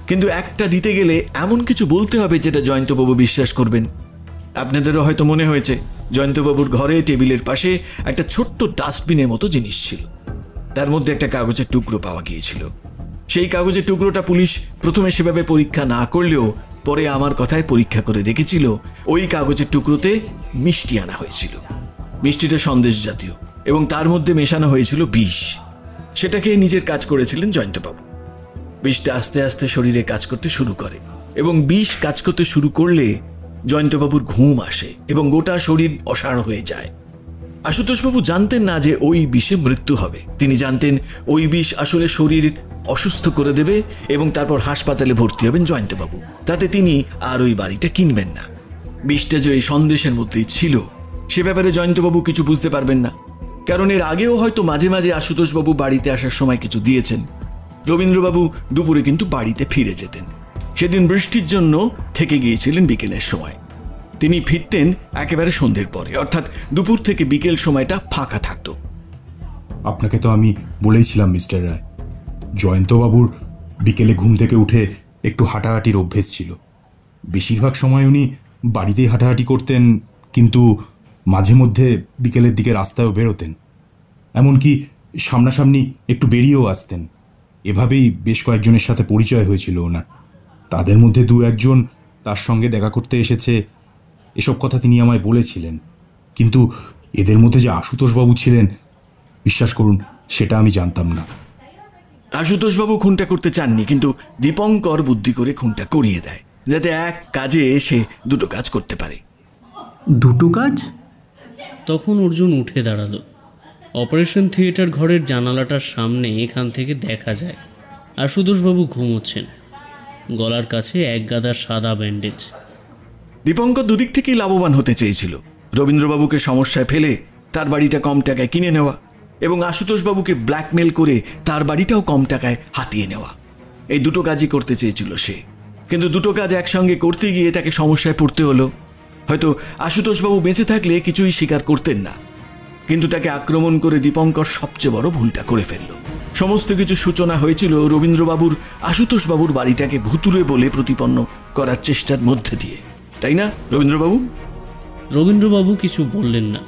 কিন্তু একটা দিতে গেলে এমন কিছু বলতে হবে যেটা জয়ন্তবাবু বিশ্বাস করবেন। আপনাদেরও হয়তো মনে হয়েছে জয়ন্তবাবুর ঘরে টেবিলের পাশে একটা ছোট্ট ডাস্টবিনের মতো জিনিস ছিল, তার মধ্যে একটা কাগজের টুকরো পাওয়া গিয়েছিল। সেই কাগজের টুকরোটা পুলিশ প্রথমে সেভাবে পরীক্ষা না করলেও পরে আমার কথায় পরীক্ষা করে দেখেছিল ওই কাগজের টুকরোতে মিষ্টি আনা হয়েছিল। মিষ্টিটা সন্দেশ জাতীয় এবং তার মধ্যে মেশানো হয়েছিল বিষ। সেটাকে নিজের কাজ করেছিলেন জয়ন্তবাবু। বিষটা আস্তে আস্তে শরীরে কাজ করতে শুরু করে এবং বিষ কাজ করতে শুরু করলে জয়ন্তবাবুর ঘুম আসে এবং গোটা শরীর অসাড় হয়ে যায়। আশুতোষবাবু জানতেন না যে ওই বিষে মৃত্যু হবে। তিনি জানতেন ওই বিষ আসলে শরীর অসুস্থ করে দেবে এবং তারপর হাসপাতালে ভর্তি হবেন জয়ন্তবাবু। তাতে তিনি আর ওই বাড়িটা কিনবেন না। বিষটা যে ওই সন্দেশের মধ্যেই ছিল সে ব্যাপারে জয়ন্তবাবু কিছু বুঝতে পারবেন না, কারণ এর আগেও হয়তো মাঝে মাঝে আশুতোষবাবু বাড়িতে আসার সময় কিছু দিয়েছেন। রবীন্দ্রবাবু দুপুরে কিন্তু বাড়িতে ফিরে যেতেন। সেদিন বৃষ্টির জন্য থেকে গিয়েছিলেন বিকেলের সময়। তিনি ফিরতেন একেবারে সন্ধ্যের পরে, অর্থাৎ দুপুর থেকে বিকেল সময়টা ফাঁকা থাকত। আপনাকে তো আমি বলেইছিলাম মিস্টার রায়, জয়ন্তবাবুর বিকেলে ঘুম থেকে উঠে একটু হাঁটাহাঁটির অভ্যেস ছিল। বেশিরভাগ সময় উনি বাড়িতেই হাঁটাহাঁটি করতেন, কিন্তু মাঝে মধ্যে বিকেলের দিকে রাস্তায়ও বেরোতেন, এমনকি সামনাসামনি একটু বেরিয়েও আসতেন। এভাবেই বেশ কয়েকজনের সাথে পরিচয় হয়েছিল ওনার। তাদের মধ্যে দু একজন তার সঙ্গে দেখা করতে এসেছে, এসব কথা তিনি আমায় বলেছিলেন। কিন্তু এদের মধ্যে যে আশুতোষবাবু ছিলেন, বিশ্বাস করুন সেটা আমি জানতাম না। আশুতোষবাবু খুনটা করতে চাননি, কিন্তু দীপঙ্কর বুদ্ধি করে খুনটা করিয়ে দেয়, যাতে এক কাজে সে দুটো কাজ করতে পারে। দুটো কাজ? তখন অর্জুন উঠে দাঁড়ালো। অপারেশন থিয়েটার ঘরের জানালাটার সামনে এখান থেকে দেখা যায় আশুতোষবাবু ঘুমোচ্ছেন, গলার কাছে এক গাদা সাদা ব্যান্ডেজ। দীপঙ্কর দুদিক থেকেই লাভবান হতে চেয়েছিল। রবীন্দ্রবাবুকে সমস্যায় ফেলে তার বাড়িটা কম টাকায় কিনে নেওয়া এবং আশুতোষবাবুকে ব্ল্যাকমেল করে তার বাড়িটাও কম টাকায় হাতিয়ে নেওয়া, এই দুটো কাজই করতে চেয়েছিল সে। কিন্তু দুটো কাজ একসঙ্গে করতে গিয়ে তাকে সমস্যায় পড়তে হলো। হয়তো আশুতোষবাবু বেঁচে থাকলে কিছুই স্বীকার করতেন না, কিন্তু তাকে আক্রমণ করে দীপঙ্কর সবচেয়ে বড় ভুলটা করে ফেলল। সমস্ত কিছু সূচনা হয়েছিল রবীন্দ্রবাবুর আশুতোষবাবুর বাড়িটাকে ভুতুড়ে বলে প্রতিপন্ন করার চেষ্টার মধ্যে দিয়ে, তাই না রবীন্দ্রবাবু? রবীন্দ্রবাবু কিছু বললেন না,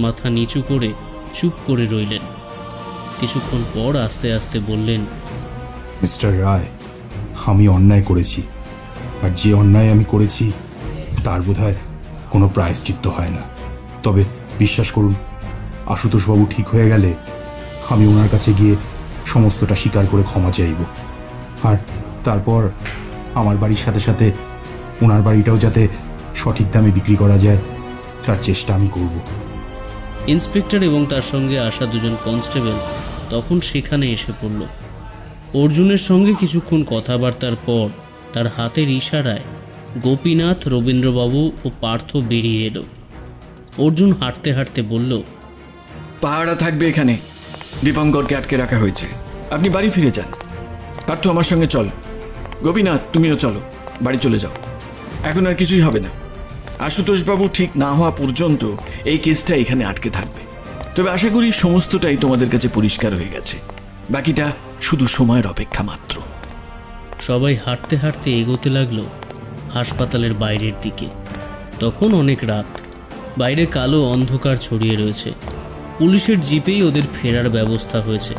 মাথা নিচু করে চুপ করে রইলেন। কিছুক্ষণ পর আস্তে আস্তে বললেন, মিস্টার রায়, আমি অন্যায় করেছি, আর যে অন্যায় আমি করেছি তার বোধহয় কোনো প্রায়শ্চিত্ত হয় না। তবে বিশ্বাস করুন, আশুতোষবাবু ঠিক হয়ে গেলে আমি ওনার কাছে গিয়ে সমস্তটা স্বীকার করে ক্ষমা চাইব, আর তারপর আমার বাড়ির সাথে সাথে ওনার বাড়িটাও যাতে সঠিক দামে বিক্রি করা যায় তার চেষ্টা আমি করব। ইন্সপেক্টর এবং তার সঙ্গে আসা দুজন কনস্টেবল তখন সেখানে এসে পড়ল। অর্জুনের সঙ্গে কিছুক্ষণ কথাবার্তার পর তার হাতের ইশারায় গোপীনাথ, রবীন্দ্রবাবু ও পার্থ বেরিয়ে এলো। অর্জুন হাঁটতে হাঁটতে বলল, পাহাড়া থাকবে এখানে, দীপঙ্করকে আটকে রাখা হয়েছে, আপনি বাড়ি ফিরে যান। পার্থ আমার সঙ্গে চল। গোপীনাথ, তুমিও চলো, বাড়ি চলে যাও, এখন আর কিছুই হবে না। আশুতোষবাবু ঠিক না হওয়া পর্যন্ত এই কেসটা এখানে আটকে থাকবে। তবে আশা করি সমস্তটাই তোমাদের কাছে পরিষ্কার হয়ে গেছে, বাকিটা শুধু সময়ের অপেক্ষা মাত্র। সবাই হাঁটতে হাঁটতে এগোতে লাগলো হাসপাতালের বাইরের দিকে। তখন অনেক রাত, বাইরে কালো অন্ধকার ছড়িয়ে রয়েছে। পুলিশের জিপেই ওদের ফেরার ব্যবস্থা হয়েছে।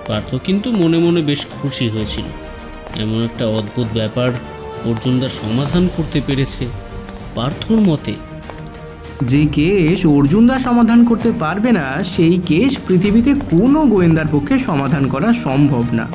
পার্থ কিন্তু মনে মনে বেশ খুশি হয়েছিল, এমন একটা অদ্ভুত ব্যাপার অর্জুনদা সমাধান করতে পেরেছে। পার্থর মতে, যে কেস অর্জুনদা সমাধান করতে পারবে না সেই কেস পৃথিবীতে কোনো গোয়েন্দার পক্ষে সমাধান করা সম্ভব না।